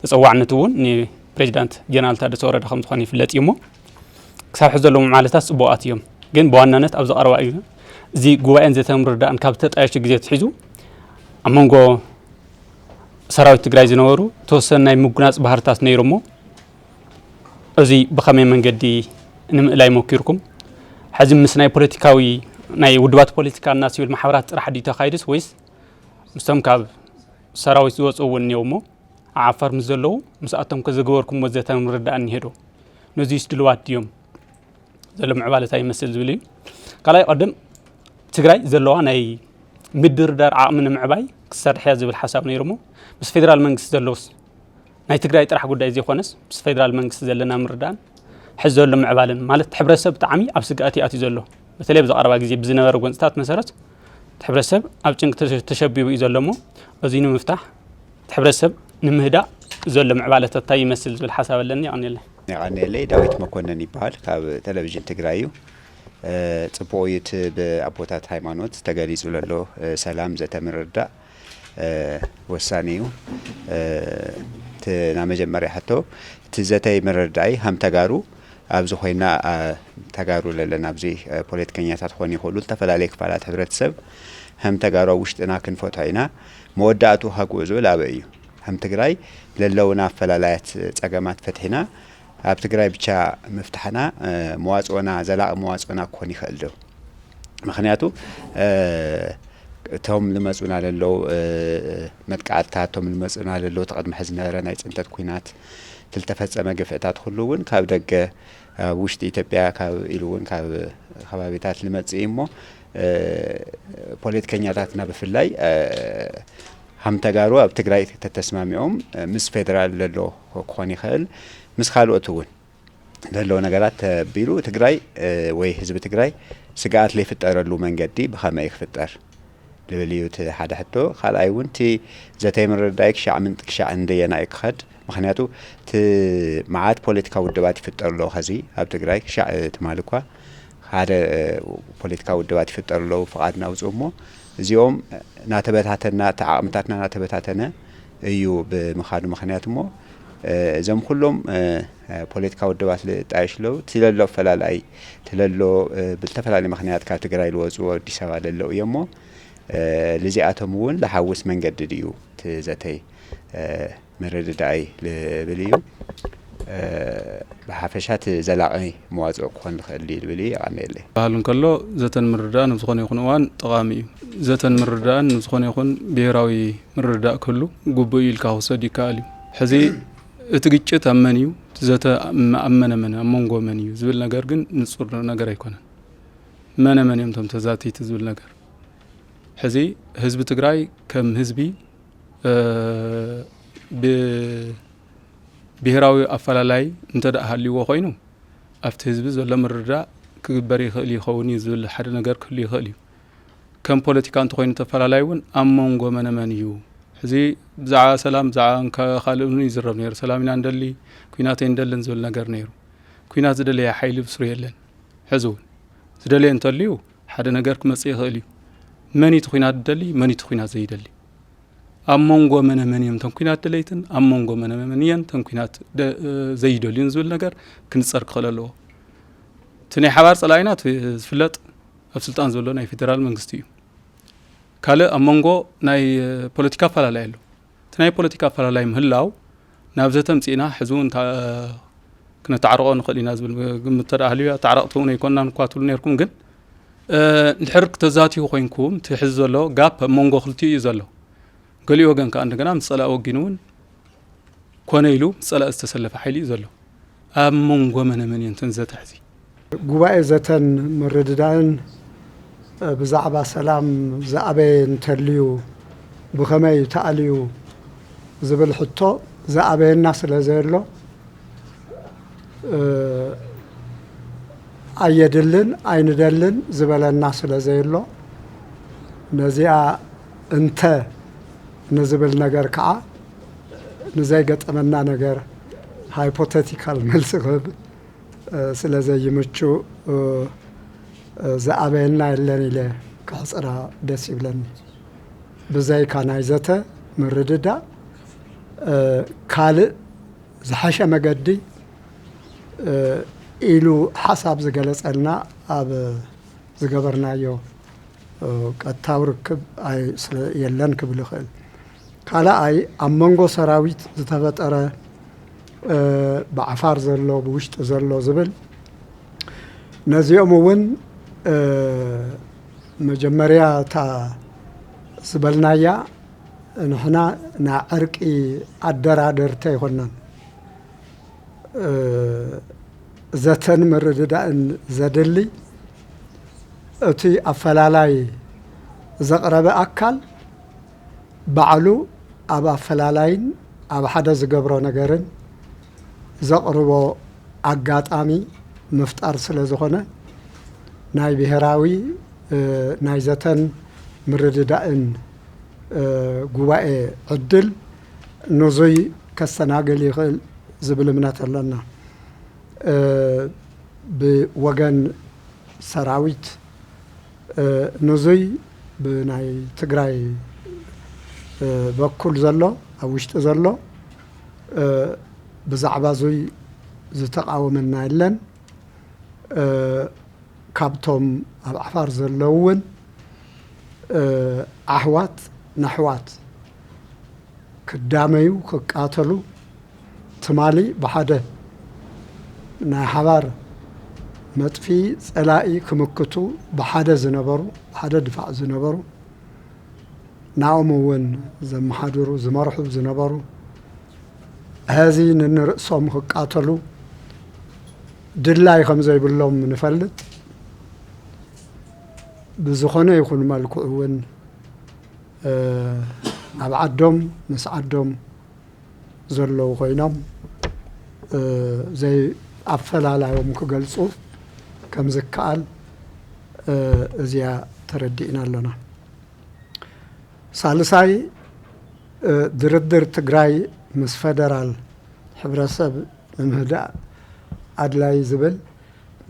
ተፀዋዕነቱ እውን ንፕሬዚዳንት ጀነራል ታደሰ ወረደ ከም ዝኾነ ይፍለጥ እዩ እሞ ክሳብ ሕዚ ዘሎ ምዕባለታት ጽቡቓት እዮም ግን ብዋናነት ኣብዚ ቀረባ እዩ እዚ ጉባኤን ዘተ ምርዳእን ካብ ተጣይሹ ግዜ ትሒዙ ኣብ መንጎ ሰራዊት ትግራይ ዝነበሩ ተወሰነ ናይ ምጉናጽ ባህርታት ነይሩ እሞ እዚ ብኸመይ መንገዲ ንምእላይ ሞኪርኩም ሕዚ ምስ ናይ ፖለቲካዊ ናይ ውድባት ፖለቲካና ሲቪል ማሕበራት ጥራሕ ዲ ተኻይድስ ወይስ ምስቶም ካብ ሰራዊት ዝወፁ እውን እኒአው እሞ ዓፋር ምስ ዘለዉ ምስኣቶም ከዝገበርኩም ወዘተ ምርዳእ እንሄዶ ነዚስ ድልዋት ድዮም ዘሎ ምዕባለታ ይመስል ዝብል እዩ ካልኣይ ቀደም ትግራይ ዘለዋ ናይ ምድርዳር ዓቕሚ ንምዕባይ ክሰርሕ እያ ዝብል ሓሳብ ነይሩ እሞ ምስ ፌደራል መንግስቲ ዘለውስ ናይ ትግራይ ጥራሕ ጉዳይ ዘይኮነስ ምስ ፌደራል መንግስቲ ዘለና ምርዳእን ሕዚ ዘሎ ምዕባልን ማለት ሕብረተሰብ ብጣዕሚ ኣብ ስግኣት ይኣትዩ ዘሎ በተለይ ብዝቐረባ ግዜ ብዝነበረ ጎንፅታት መሰረት ሕብረተሰብ ኣብ ጭንቂ ተሸቢቡ እዩ ዘሎ እሞ እዚ ንምፍታሕ ሕብረተሰብ ንምህዳእ ዘሎ ምዕባለታት እንታይ ይመስል ዝብል ሓሳብ ኣለኒ ይቀኒለይ ዳዊት መኮነን ይበሃል ካብ ቴሌቪዥን ትግራይ እዩ ጽቡቕ እዩ እቲ ብኣቦታት ሃይማኖት ተገሊጹ ዘሎ ሰላም ዘተ ምርዳእ ወሳኒ እዩ እቲ ና መጀመርያ ሕቶ እቲ ዘተይ ምርዳእይ ሃም ተጋሩ ኣብዚ ኮይና ተጋሩ ለለና ኣብዚ ፖለቲከኛታት ክኾኑ ይኽእሉ ዝተፈላለዩ ክፋላት ሕብረተሰብ ሃም ተጋሩ ውሽጥና ክንፈትሖ ኢና መወዳእቱ ሃግኡ ዝብል ኣበይ እዩ ሃም ትግራይ ዘለውና ኣፈላላያት ፀገማት ፈትሒና ኣብ ትግራይ ብቻ ምፍታሕና መዋፅኦና ዘላቒ መዋፅኦና ክኾን ይኽእል ዶ ምክንያቱ እቶም ዝመፁና ዘለው መጥቃዕትታት እቶም ዝመፁና ዘለው ተቐድሚ ሕዚ ነበረ ናይ ፅንተት ኩናት ዝተፈፀመ ግፍዕታት ኩሉ እውን ካብ ደገ ውሽጢ ኢትዮጵያ ካብ ኢሉ እውን ካብ ከባቢታት ዝመፅእ እሞ ፖለቲከኛታትና ብፍላይ ሃም ተጋሩ ኣብ ትግራይ ተተስማሚዖም ምስ ፌደራል ዘሎ ክኾን ይኽእል ምስ ካልኦት እውን ዘለዎ ነገራት ተቢሉ ትግራይ ወይ ህዝቢ ትግራይ ስግኣት ዘይፍጠረሉ መንገዲ ብኸመይ ክፍጠር ልብል እዩ እቲ ሓደ ሕቶ ካልኣይ እውን እቲ ዘተይ ምርዳእ ክሻዕ ምንጢ ክሻዕ እንደየና እዩ ክኸድ ምክንያቱ እቲ መዓት ፖለቲካ ውድባት ይፍጠር ኣሎ ኸዚ ኣብ ትግራይ ክሻዕ ትማል እኳ ሓደ ፖለቲካ ውድባት ይፍጠር ኣሎ ፍቓድና ውፅኡ እሞ እዚኦም ናተበታተና ተዓቕምታትና ናተበታተነ እዩ ብምኻዱ ምክንያት እሞ እዞም ኩሎም ፖለቲካ ውድባት ዝጣየሽለው ትለሎ ፈላላይ ትለሎ ብዝተፈላለዩ ምክንያት ካብ ትግራይ ዝወፁ ኣዲስ ኣበባ ዘለው እዮም እሞ ልዚኣቶም እውን ዝሓውስ መንገዲ ድዩ እቲ ዘተይ ምርድዳእይ ዝብል እዩ ብሓፈሻት ዘላቒ መዋፅኦ ክኾን ዝኽእል ዝብል እዩ ይቐኒለይ ባህል እንከሎ ዘተን ምርዳእ ንዝኾነ ይኹን እዋን ጠቓሚ እዩ ዘተን ምርዳእን ንዝኾነ ይኹን ብሄራዊ ምርዳእ ክህሉ ጉቡእ ኢልካ ክውሰድ ይከኣል እዩ ሕዚ እቲ ግጭት ኣብ መን እዩ ዘተ ኣብ መነመን ኣብ መንጎ መን እዩ ዝብል ነገር ግን ንፁር ነገር ኣይኮነን መነመን እዮም ቶም ተዛተይቲ ዝብል ነገር ሕዚ ህዝቢ ትግራይ ከም ህዝቢ ብሄራዊ ኣፈላላይ እንተደኣ ሃልይዎ ኮይኑ ኣብቲ ህዝቢ ዘሎ ምርዳእ ክግበር ይኽእል ይኸውን እዩ ዝብል ሓደ ነገር ክህሉ ይኽእል እዩ ከም ፖለቲካ እንተኮይኑ ተፈላላይ እውን ኣብ መንጎ መነመን እዩ ሕዚ ብዛዕባ ሰላም ብዛዕባ ካልእ እውን ይዝረብ ነይሩ ሰላም ኢና እንደሊ ኩናት እንደልን ዝብል ነገር ነይሩ ኩናት ዝደለየ ሓይሊ ብስሩ የለን ሕዚ እውን ዝደለየ እንተልዩ ሓደ ነገር ክመፅእ ይኽእል እዩ መኒቲ ኩናት ደሊ መኒቲ ኩናት ዘይደሊ ኣብ መንጎ መነመን እዮም ተን ኩናት ደለይትን ኣብ መንጎ መነመን እዮም ተን ኩናት ዘይደልዩን ዝብል ነገር ክንፀር ክኽእል ኣለዎ እቲ ናይ ሓባር ፀላኢናት ዝፍለጥ ኣብ ስልጣን ዘሎ ናይ ፌደራል መንግስቲ እዩ ካልእ ኣብ መንጎ ናይ ፖለቲካ ኣፈላላይ ኣሎ እቲ ናይ ፖለቲካ ኣፈላላይ ምህላው ናብ ዘተምፂና ሕዙን ክነተዓርቆ ንኽእል ኢና ዝብል ግምት ተዳህልዩ ተዓረቕቲ እውን ኣይኮንናን እኳ ትብሉ ነርኩም ግን እንድሕር ተዛትዩ ኮይንኩም ትሕዝ ዘሎ ጋፕ ኣብ መንጎ ክልቲኡ እዩ ዘሎ ገሊኡ ወገን ከዓ እንደገና ምስ ፀላእ ወጊኑ እውን ኮነ ኢሉ ምስ ፀላእ ዝተሰለፈ ሓይሊ እዩ ዘሎ ኣብ መንጎ መነመን እንትን ዘተሕዚ ጉባኤ ዘተን ምርድዳእን ብዛዕባ ሰላም ዝኣበየ እንተልዩ ብኸመይ ተኣልዩ ዝብል ሕቶ ዝኣበየና ስለ ዘየሎ ኣየድልን ኣይንደልን ዝበለና ስለ ዘየሎ ነዚኣ እንተ ንዝብል ነገር ከዓ ንዘይገጠመና ነገር ሃይፖቴቲካል መልሲ ክህብ ስለ ዘይምቹ ዝኣበየና የለን ኢለ ክሕፅራ ደስ ይብለኒ ብዘይካ ናይ ዘተ ምርድዳእ ካልእ ዝሓሸ መገዲ ኢሉ ሓሳብ ዝገለጸልና ኣብ ዝገበርናዮ ቀጥታዊ ርክብ የለን ክብል ይኽእል ካልኣይ ኣብ መንጎ ሰራዊት ዝተፈጠረ ብዓፋር ዘሎ ብውሽጢ ዘሎ ዝብል ነዚኦም እውን መጀመርያ እታ ዝበልናያ ንሕና ናይ ዕርቂ ኣደራደርቲ ኣይኮናን ዘተን ምርድዳእን ዘድሊ እቲ ኣፈላላይ ዘቕረበ ኣካል ባዕሉ ኣብ ኣፈላላይን ኣብ ሓደ ዝገብሮ ነገርን ዘቕርቦ ኣጋጣሚ ምፍጣር ስለ ዝኾነ ናይ ብሄራዊ ናይ ዘተን ምርድዳእን ጉባኤ ዕድል ንዙይ ከስተናገል ይኽእል ዝብል እምነት ኣለና ብወገን ሰራዊት ንዙይ ብናይ ትግራይ በኩል ዘሎ ኣብ ውሽጢ ዘሎ ብዛዕባ ዙይ ዝተቃወመና የለን ካብቶም ኣብ ዓፋር ዘለው እውን ኣሕዋት ናሕዋት ክዳመዩ ክቃተሉ ትማሊ ብሓደ ናይ ሓባር መጥፊ ፀላኢ ክምክቱ ብሓደ ዝነበሩ ብሓደ ድፋዕ ዝነበሩ ናኦም እውን ዘመሓድሩ ዝመርሑ ዝነበሩ ሕዚ ንንርእሶም ክቃተሉ ድላይ ከም ዘይብሎም ንፈልጥ ብዝኾነ ይኹን መልክዑ እውን ኣብ ዓዶም ምስ ዓዶም ዘለው ኮይኖም ዘይ ኣፈላላዮም ክገልጹ ከም ዝከኣል እዚያ ተረዲእና ኣለና ሳልሳይ ድርድር ትግራይ ምስ ፌደራል ሕብረተሰብ ምምህዳእ ኣድላይ ዝብል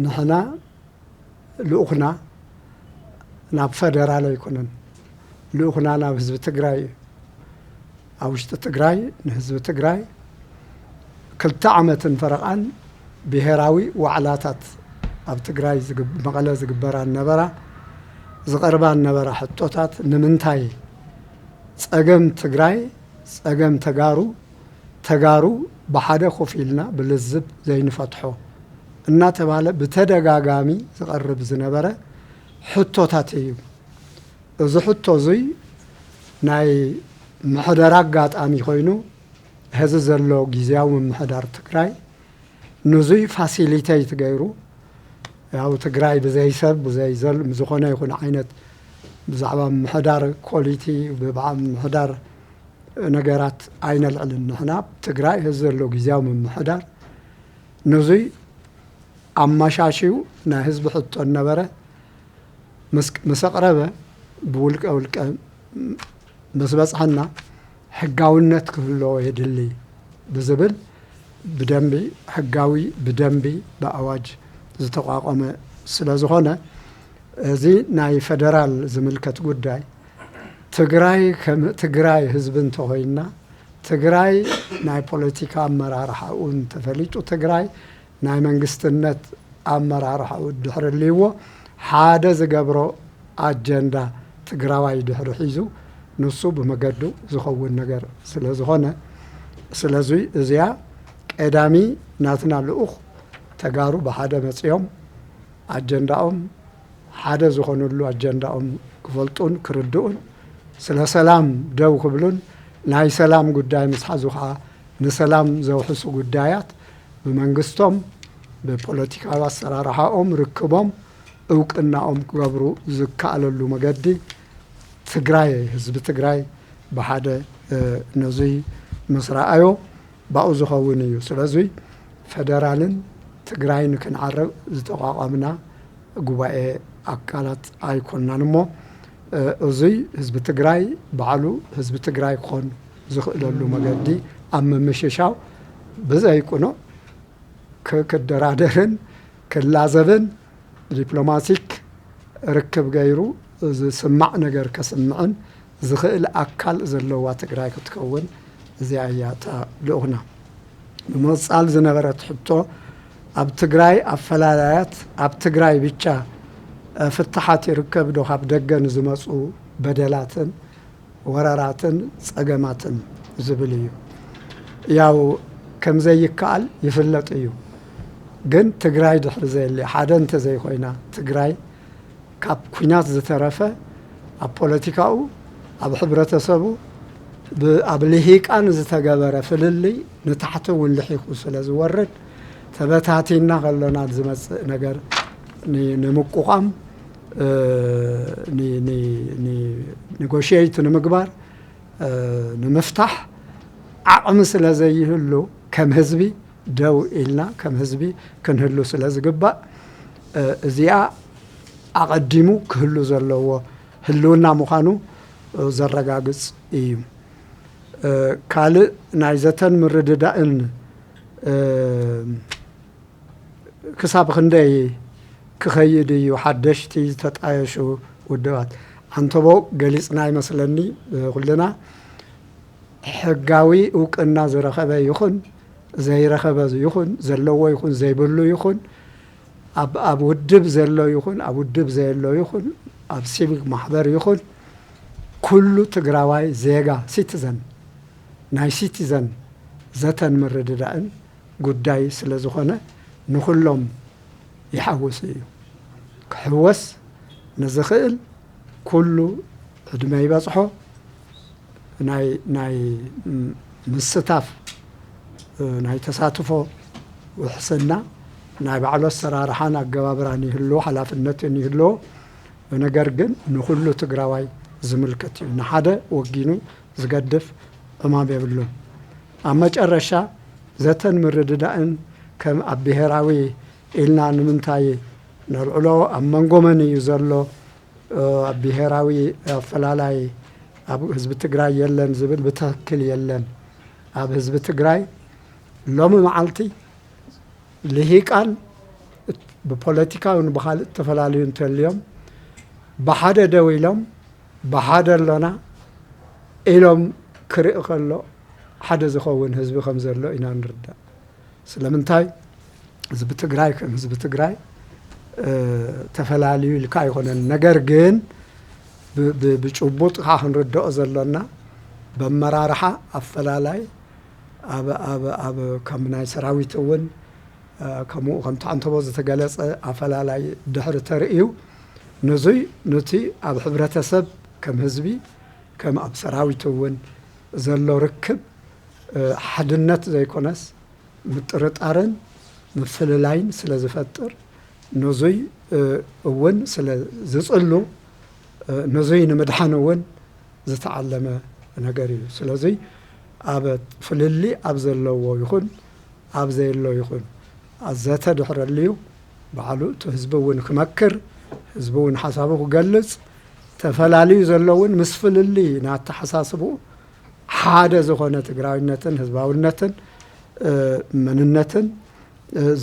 ንሕና ልኡኽና ናብ ፌደራል ኣይኮነን ልኡኽና ናብ ህዝቢ ትግራይ ኣብ ውሽጢ ትግራይ ንህዝቢ ትግራይ 2 ዓመትን ፈረቓን ብሄራዊ ዋዕላታት ኣብ ትግራይ መቐለ ዝግበራ ነበራ ዝቐርባ ነበራ ሕቶታት ንምንታይ ፀገም ትግራይ ፀገም ተጋሩ ብሓደ ኮፍ ኢልና ብልዝብ ዘይንፈትሖ እናተባለ ብተደጋጋሚ ዝቐርብ ዝነበረ ሕቶታት እዩ እዚ ሕቶ እዙይ ናይ ምሕደራ ኣጋጣሚ ኮይኑ ሕዚ ዘሎ ጊዜያዊ ምሕዳር ትግራይ ንዙይ ፋሲሊቴት ገይሩ ያው ትግራይ ብዘይሰብ ብዘይዘል ዝኾነ ይኹን ዓይነት ብዛዕባ ምሕዳር ኳሊቲ ብዛዕባ ምሕዳር ነገራት ኣይነልዕልን ንሕና ትግራይ ሕዚ ዘሎ ጊዜያዊ ምሕዳር ንዙይ ኣመሻሽዩ ናይ ህዝቢ ሕቶ ነበረ ምስ ኣቕረበ ብውልቀ ውልቀ ምስ በፅሐና ሕጋውነት ክህልዎ የድሊ ብዝብል ብደንቢ ሕጋዊ ብደንቢ ብኣዋጅ ዝተቋቋመ ስለ ዝኾነ እዚ ናይ ፌደራል ዝምልከት ጉዳይ ትግራይ ህዝቢ እንተኾይና ትግራይ ናይ ፖለቲካ ኣመራርሓኡ እንተፈሊጡ ትግራይ ናይ መንግስትነት ኣመራርሓኡ ድሕሪ ልይዎ ሓደ ዝገብሮ ኣጀንዳ ትግራዋይ ድሕሪ ሒዙ ንሱ ብመገዱ ዝኸውን ነገር ስለ ዝኾነ ስለዚ እዚኣ ቀዳሚ ናትና ልኡኽ ተጋሩ ብሓደ መፅኦም ኣጀንዳኦም ሓደ ዝኾኑሉ ኣጀንዳኦም ክፈልጡን ክርድኡን ስለ ሰላም ደው ክብሉን ናይ ሰላም ጉዳይ ምስ ሓዙ ከዓ ንሰላም ዘውሕሱ ጉዳያት ብመንግስቶም ብፖለቲካዊ ኣሰራርሓኦም ርክቦም እውቅናኦም ክገብሩ ዝከኣለሉ መገዲ ትግራይ ህዝቢ ትግራይ ብሓደ ነዚ ምስ ረኣዮ ባኡ ዝኸውን እዩ ስለዚ ፌደራልን ትግራይ ንክንዓረብ ዝተቋቋምና ጉባኤ ኣካላት ኣይኮንናን እሞ እዚ ህዝቢ ትግራይ ባዕሉ ህዝቢ ትግራይ ክኾን ዝኽእለሉ መገዲ ኣብ ምምሽሻው ብዘይቁኖ ክደራደርን ክላዘብን ዲፕሎማቲክ ርክብ ገይሩ ዝስማዕ ነገር ከስምዕን ዝኽእል ኣካል ዘለዋ ትግራይ ክትከውን እዚኣ እያ ልኡኽና ብምቕፃል ዝነበረት ሕቶ ኣብ ትግራይ ኣፈላላያት ኣብ ትግራይ ብቻ ፍትሓት ይርከብ ዶ ካብ ደገን ዝመፁ በደላትን ወረራትን ፀገማትን ዝብል እዩ ያው ከምዘይከኣል ይፍለጥ እዩ ግን ትግራይ ድሕሪ ዘየለ ሓደ እንተዘይኮይና ትግራይ ካብ ኩናት ዝተረፈ ኣብ ፖለቲካኡ ኣብ ሕብረተሰቡ ኣብ ልሂቃን ዝተገበረ ፍልሊ ንታሕቲ እውን ልሒቁ ስለ ዝወርድ ተበታቲና ከለና ዝመፅእ ነገር ንምቁቋም ኔጎሽየት ንምግባር ንምፍታሕ ዓቕሚ ስለ ዘይህሉ ከም ህዝቢ ደው ኢልና ከም ህዝቢ ክንህሉ ስለ ዝግባእ እዚኣ ኣቐዲሙ ክህሉ ዘለዎ ህልውና ምዃኑ ዘረጋግፅ እዩ ካልእ ናይ ዘተን ምርድዳእን ክሳብ ክንደይ ክኸይድ እዩ ሓደሽቲ ዝተጣየሹ ውድባት ኣንተቦ ገሊፅና ይመስለኒ ኩልና ሕጋዊ እውቅና ዝረኸበ ይኹን ዘይረኸበ ይኹን ዘለዎ ይኹን ዘይብሉ ይኹን ኣብ ውድብ ዘሎ ይኹን ኣብ ውድብ ዘየሎ ይኹን ኣብ ሲቪክ ማሕበር ይኹን ኩሉ ትግራዋይ ዜጋ ሲቲዘን ናይ ሲቲዘን ዘተን ምርድዳእን ጉዳይ ስለ ዝኾነ ንኩሎም ይሓውስ እዩ ክሕወስ ንዝኽእል ኩሉ ዕድመ ይበፅሖ ናይ ምስታፍ ናይ ተሳትፎ ውሕስና ናይ ባዕሉ ኣሰራርሓን ኣገባብራን ይህልዎ ሓላፍነትን ይህልዎ ነገር ግን ንኩሉ ትግራዋይ ዝምልከት እዩ ንሓደ ወጊኑ ዝገድፍ እማም የብሉን ኣብ መጨረሻ ዘተን ምርድዳእን ከም ኣብ ብሄራዊ ኢልና ንምንታይ ነልዕሎ ኣብ መንጎ መን እዩ ዘሎ ኣብ ብሄራዊ ኣፈላላይ ኣብ ህዝቢ ትግራይ የለን ዝብል ብትክክል የለን ኣብ ህዝቢ ትግራይ ሎሚ መዓልቲ ልሂቃን ብፖለቲካውን ብካልእ ተፈላለዩ እንተልዮም ብሓደ ደው ኢሎም ብሓደ ኣሎና ኢሎም ክርኢ ከሎ ሓደ ዝኸውን ህዝቢ ከም ዘሎ ኢና ንርዳእ ስለምንታይ ህዝቢ ትግራይ ከም ህዝቢ ትግራይ ተፈላለዩ ኢልካ ኣይኮነን ነገር ግን ብጭቡጥ ካ ክንርድኦ ዘሎና በመራርሓ ኣፈላላይ ኣብ ከም ናይ ሰራዊት እውን ከምኡ ከምቲ ኣንተቦ ዝተገለጸ ኣፈላላይ ድሕሪ ተርእዩ ነዙይ ነቲ ኣብ ሕብረተሰብ ከም ህዝቢ ከም ኣብ ሰራዊት እውን ዘሎ ርክብ ሓድነት ዘይኮነስ ምጥርጣርን ምፍልላይን ስለ ዝፈጥር ነዙይ እውን ስለ ዝፅሉ ነዙይ ንምድሓን እውን ዝተዓለመ ነገር እዩ ስለዚ ኣብ ፍልሊ ኣብ ዘለዎ ይኹን ኣብ ዘየሎ ይኹን ኣዘተ ድሕረልዩ ባዕሉ እቲ ህዝቢ እውን ክመክር ህዝቢ እውን ሓሳቡ ክገልጽ ተፈላለዩ ዘለውን ምስ ፍልሊ ናተሓሳስቡ ሓደ ዝኾነ ትግራዊነትን ህዝባውነትን መንነትን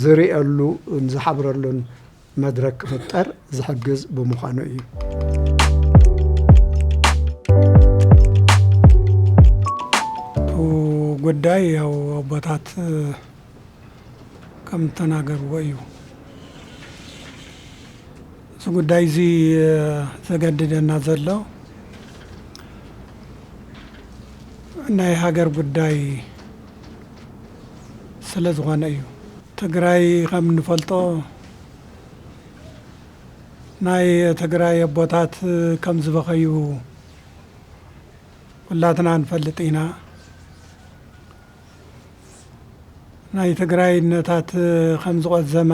ዝርአሉ ዝሓብረሉን መድረክ ክፍጠር ዝሕግዝ ብምዃኑ እዩ ጉዳይ ያው አባታት ከም ተናገሩ እዩ ጉዳይ እዚ ዘገድደና ዘሎ ናይ ሃገር ጉዳይ ስለ ዝኾነ እዩ። ትግራይ ከም ንፈልጦ ናይ ትግራይ ኣቦታት ከም ዝበኸዩ ኩላትና ንፈልጥ ኢና። ናይ ትግራይ ነታት ከም ዝቆዘማ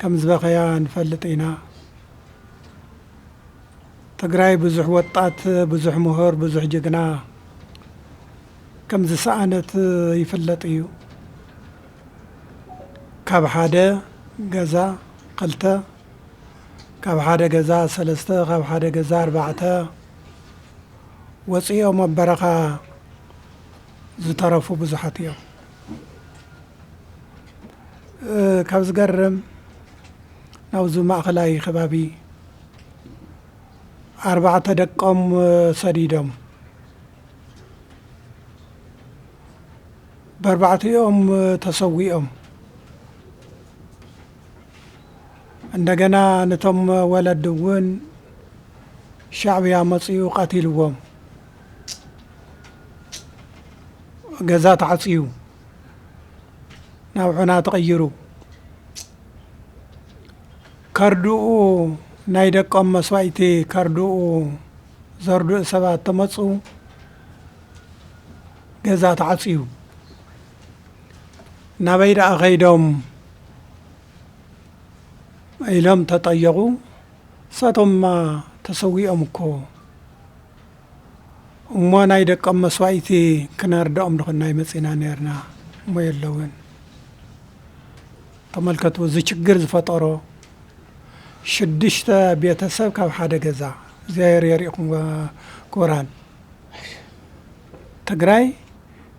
ከም ዝበኸያ ንፈልጥ ኢና። ትግራይ ብዙሕ ወጣት፣ ብዙሕ ምሁር፣ ብዙሕ ጅግና ከም ዝሰኣነት ይፍለጥ እዩ። ካብ ሓደ ገዛ 2 ካብ ሓደ ገዛ 3 ካብ ሓደ ገዛ 4 ወፂኦም ኣብ በረኻ ዝተረፉ ብዙሓት እዮም። ካብ ዝገርም ናብዚ ማእኸላይ ከባቢ 4 ደቆም ሰዲዶም ብ4ኦም ተሰዊኦም እንደገና ነቶም ወለድ እውን ሻዕብያ መፅኡ ቀቲልዎም ገዛ ተዓፅዩ ናብ ዑና ተቐይሩ ከርድኡ ናይ ደቆም መስዋእቲ ከርድኡ ዘርድኡ ሰባት ተመፁ ገዛ ተዓፅዩ ናበይ ደኣ ኸይዶም ኢሎም ተጠየቁ። ሳቶም ተሰዊኦም እኮ እሞ ናይ ደቆም መስዋእቲ ክነርድኦም ድኽናይ መፂና ነርና እሞ የለውን። ተመልከቱ እዚ ችግር ዝፈጠሮ 6 ቤተሰብ ካብ ሓደ ገዛ እግዚአብሔር የሪእኩም ኩራን። ትግራይ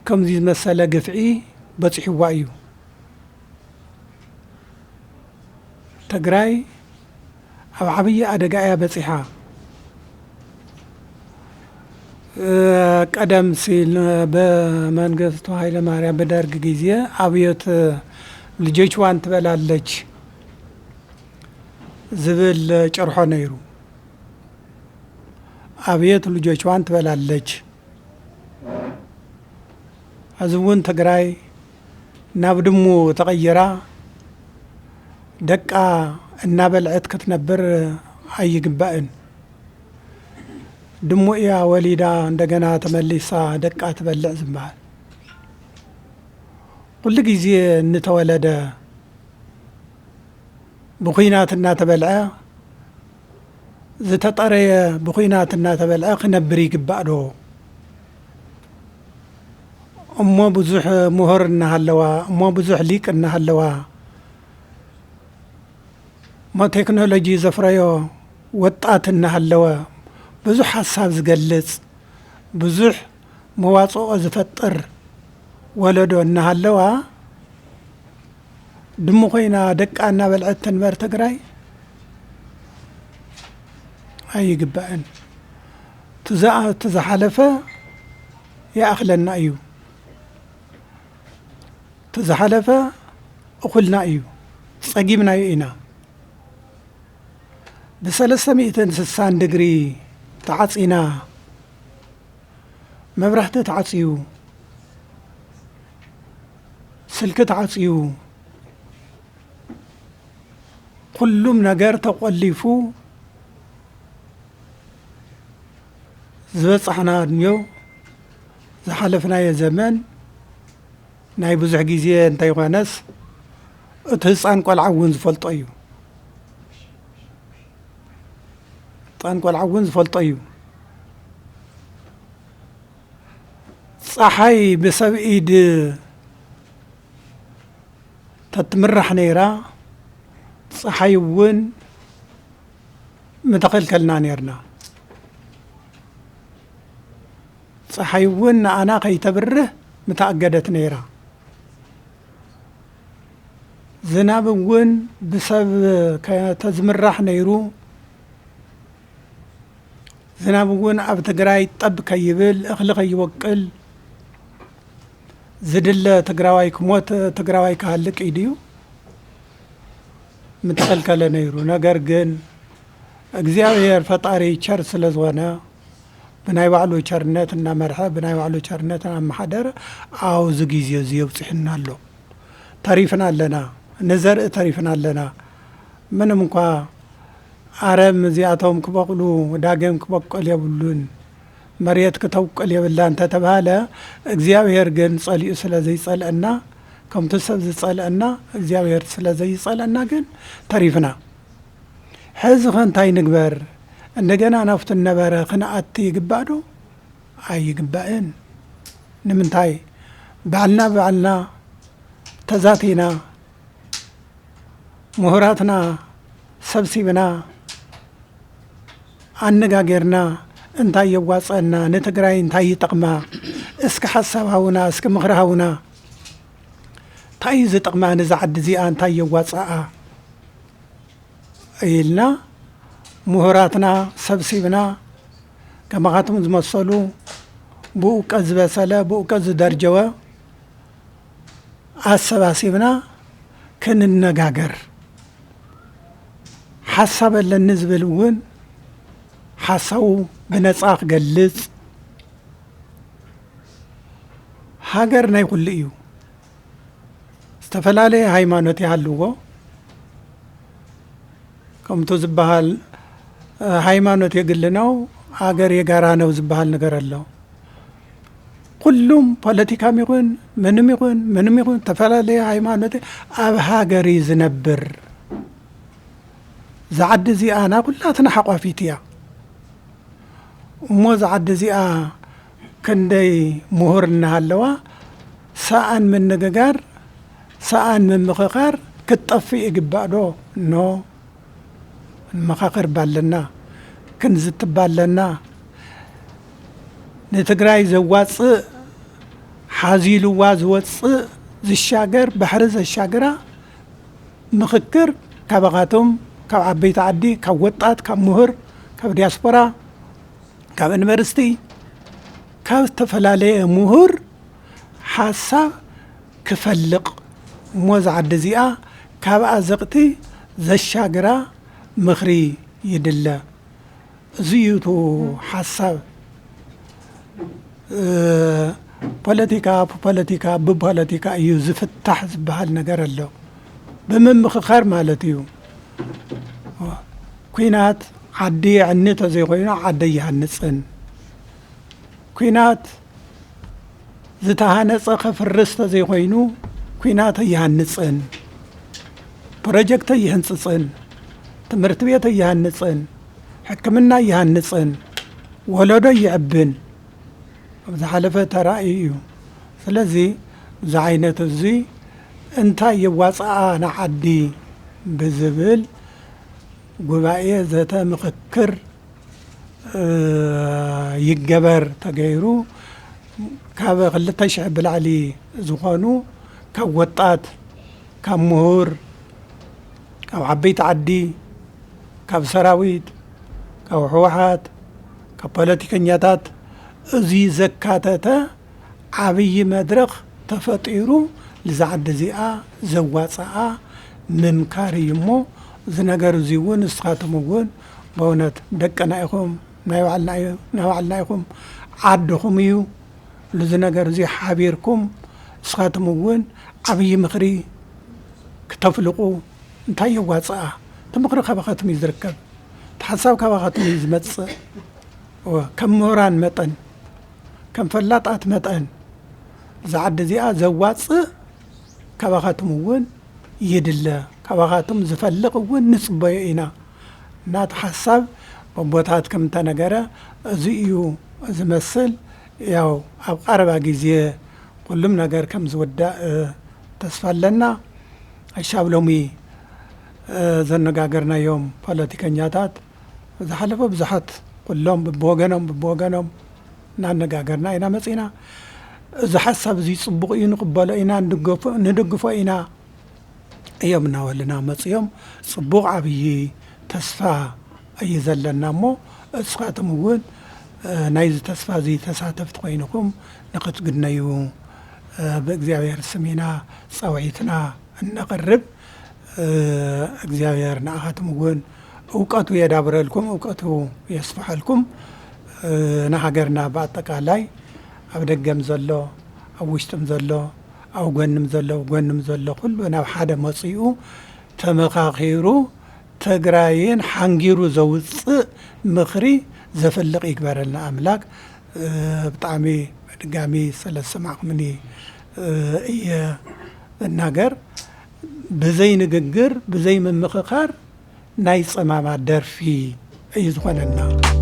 ከምዚ ዝመሰለ ግፍዒ በፂሕዋ እዩ። ትግራይ ኣብ ዓብዪ ኣደጋ እያ በፂሓ። ቀደም ሲል በመንግስቱ ኃይለማርያም በደርግ ጊዜ አብዮት ልጆችዋን ትበላለች ዝብል ጭርሖ ነይሩ። አብዮት ልጆችዋን ትበላለች። አዝውን ትግራይ ናብ ድሙ ተቀይራ ደቃ እናበልዐት ክትነብር አይግባእን። ድሙ እያ ወሊዳ እንደገና ተመሊሳ ደቃ ትበልዕ ዝባል ኩሉ ጊዜ እንተወለደ ብኹናት እናተበልዐ ዝተጠረየ ብኹናት እናተበልዐ ክነብር ይግባእ ዶ? እሞ ብዙሕ ምሁር እናሃለዋ እሞ ብዙሕ ሊቅ እናሃለዋ ሞ ቴክኖሎጂ ዘፍረዮ ወጣት እናሃለወ ብዙሕ ሓሳብ ዝገልጽ ብዙሕ መዋጽኦ ዝፈጥር ወለዶ እናሃለዋ ድሙ ኮይና ደቃ እናበልዐት ተንበር ትግራይ ኣይግባእን። ትዝሓለፈ ይኣኽለና እዩ። ትዝሓለፈ እኹልና እዩ። ጸጊምናዩ ኢና። ብ360 ዲግሪ ተዓጺና መብራህቲ ተዓጽዩ ስልክ ተዓጽዩ ኩሉም ነገር ተቆሊፉ ዝበጽሕና ድንዮ ዝሓለፍናዮ ዘመን ናይ ብዙሕ ጊዜ እንታይ ኮነስ እቲ ህፃን ቆልዓ እውን ዝፈልጦ እዩ። ህፃን ቆልዓ እውን ዝፈልጦ እዩ። ፀሓይ ብሰብ ኢድ ተትምራሕ ነይራ ፀሓይ እውን ምተኸልከልና ነርና። ፀሓይ እውን ንኣና ከይተብርህ ምተኣገደት ነይራ። ዝናብ እውን ብሰብ ተዝምራሕ ነይሩ። ዝናብ እውን ኣብ ትግራይ ጠብ ከይብል እኽሊ ከይወቅል ዝድለ ትግራዋይ ክሞት ትግራዋይ ክሃልቅ ኢድዩ متكلكل نيرو نجر جن እግዚአብሔር ፈጣሪ ቸር ስለዝሆነ ብናይ ባዕሉ ቸርነትና መርሐ ብናይ ባዕሉ ቸርነትና ማሐደር አውዝ ጊዜ ዝየብጽሕና ኣሎ ተሪፍና ኣለና ንዘርኢ ተሪፍና ኣለና ምንም እንኳ አረም እዚኣቶም ክበቅሉ ዳግም ክበቀል የብሉን መሬት ክተውቀል የብላ እንተ ተባለ እግዚአብሔር ግን ጸሊኡ ስለዘይጸልአና ከምቲ ሰብ ዝጸልአና እግዚአብሔር ስለዘይጸልአና ግን ተሪፍና ሕዚ ኸንታይ ንግበር እንደገና ናፍቲ ነበረ ክነአቲ ይግባእ ዶ ኣይግባእን ንምንታይ ባዕልና ተዛቲና ምሁራትና ሰብሲብና ኣነጋጌርና እንታይ የዋፀና ንትግራይ እንታይ ይጠቕማ እስኪ ሓሳብ ሃውና እስኪ ምኽሪ ሃውና እንታይ ዝጠቕማ ንዝዓዲ እዚኣ እንታይ የዋፅኣ ኢልና ምሁራትና ሰብሲብና ከማኻትም ዝመሰሉ ብእውቀት ዝበሰለ ብእውቀት ዝደርጀወ ኣሰባሲብና ክንነጋገር ሓሳብ ኣለኒ ዝብል እውን ሓሳቡ ብነፃ ክገልጽ ሃገር ናይ ኩሉ እዩ ዝተፈላለየ ሃይማኖት ይሃልዎ ከምቶ ዝበሃል ሃይማኖት የግል ነው አገር የጋራ ነው ዝበሃል ነገር አለው ኩሉም ፖለቲካም ይኹን ምንም ይኹን ተፈላለየ ሃይማኖት ኣብ ሃገር ዝነብር ዝዓዲ እዚኣ ናብ ኩላትና ሓቋፊት እያ እሞ ዝዓዲ እዚኣ ክንደይ ምሁር እናሃለዋ ሰኣን ምንግጋር ሰኣን ምምኽኻር ክትጠፍእ ይግባእ ዶ ኖ መኻኽር ባለና ክንዝትባለና ንትግራይ ዘዋፅእ ሓዚልዋ ዝወፅእ ዝሻገር ባሕሪ ዘሻገራ ምኽክር ካባኻቶም ካብ ዓበይቲ ዓዲ ካብ ወጣት ካብ ምሁር ካብ ዲያስፖራ ካብ ዩኒቨርሲቲ ካብ ዝተፈላለየ ምሁር ሓሳብ ክፈልቕ እሞ ዝዓዲ እዚኣ ካብ ኣዘቕቲ ዘሻገራ ምኽሪ ይድለ እዚዩቱ ሓሳብ ፖለቲካ ብፖለቲካ እዩ ዝፍታሕ ዝበሃል ነገር ኣሎ ብምምኽኻር ማለት እዩ ኩናት ዓዲ ዕኒ ተዘይኮይኑ ዓዲ ይሃንፅን ኩናት ዝተሃነፀ ከፍርስ ተዘይኮይኑ ኩናት ይሃንፅን ፕሮጀክት ይህንፅፅን ትምህርት ቤት ይሃንፅን ሕክምና ይሃንፅን ወለዶ ይዕብን ዝሓለፈ ተራእዩ እዩ ስለዚ እዚ ዓይነት እዚ እንታይ የዋፅኣ ንዓዲ ብዝብል ጉባኤ ዘተ ምኽክር ይገበር ተገይሩ ካብ 2,000 ብላዕሊ ዝኾኑ ካብ ወጣት ካብ ምሁር ካብ ዓበይቲ ዓዲ ካብ ሰራዊት ካብ ሕወሓት ካብ ፖለቲከኛታት እዚ ዘካተተ ዓብይ መድረኽ ተፈጢሩ ልዛዓዲ እዚኣ ዘዋፅኣ ምምካር እዩ እሞ እዚ ነገር እዚ እውን ንስኻትኩም እውን በእውነት ደቀና ኢኹም ናይ ባዕልና ኢኹም ዓድኹም እዩ ልዚ ነገር እዚ ሓቢርኩም ንስኻትኩም እውን ዓብይ ምኽሪ ክተፍልቁ እንታይ የዋፅኣ እቲ ምኽሪ ካባኻትኩም እዩ ዝርከብ እቲ ሓሳብ ካባኻትኩም እዩ ዝመፅእ ከም ምሁራን መጠን ከም ፈላጣት መጠን ዝዓዲ እዚኣ ዘዋፅእ ካባኻትኩም እውን ይድለ ካባኻትኩም ዝፈልቕ እውን ንፅበዮ ኢና እናቲ ሓሳብ ቦታት ከም ተነገረ እዚ እዩ ዝመስል ያው ኣብ ቀረባ ጊዜ ኩሉም ነገር ከም ዝውዳእ ተስፋ ኣለና ኣሻብ ሎሚ ዘነጋገርናዮም ፖለቲከኛታት ዝሓለፈ ብዙሓት ኩሎም ብወገኖም እናነጋገርና ኢና መፂና እዚ ሓሳብ እዚ ፅቡቕ እዩ ንቕበሎ ኢና ንድግፎ ኢና እዮም እናበልና መፅዮም ፅቡቕ ዓብዪ ተስፋ እዩ ዘለና እሞ እስኻትኩም እውን ናይዚ ተስፋ እዚ ተሳተፍቲ ኮይንኩም ንኽትግነዩ ብእግዚአብሔር ስም ኢና ፀውዒትና እነቕርብ እግዚአብሔር ንኣኻትም እውን እውቀቱ የዳብረልኩም እውቀቱ የስፋሐልኩም ንሃገርና በአጠቃላይ ኣብ ደገም ዘሎ ኣብ ውሽጥም ዘሎ ኣብ ጎንም ዘሎ ኩሉ ናብ ሓደ መጽኡ ተመኻኺሩ ትግራይን ሓንጊሩ ዘውፅእ ምኽሪ ዘፈልቕ ይግበረልና ኣምላክ ብጣዕሚ ድጋሚ ስለሰማዕኩምኒ እየ እናገር ብዘይ ንግግር ብዘይ ምምኽኻር ናይ ጸማማ ደርፊ እዩ ዝኾነና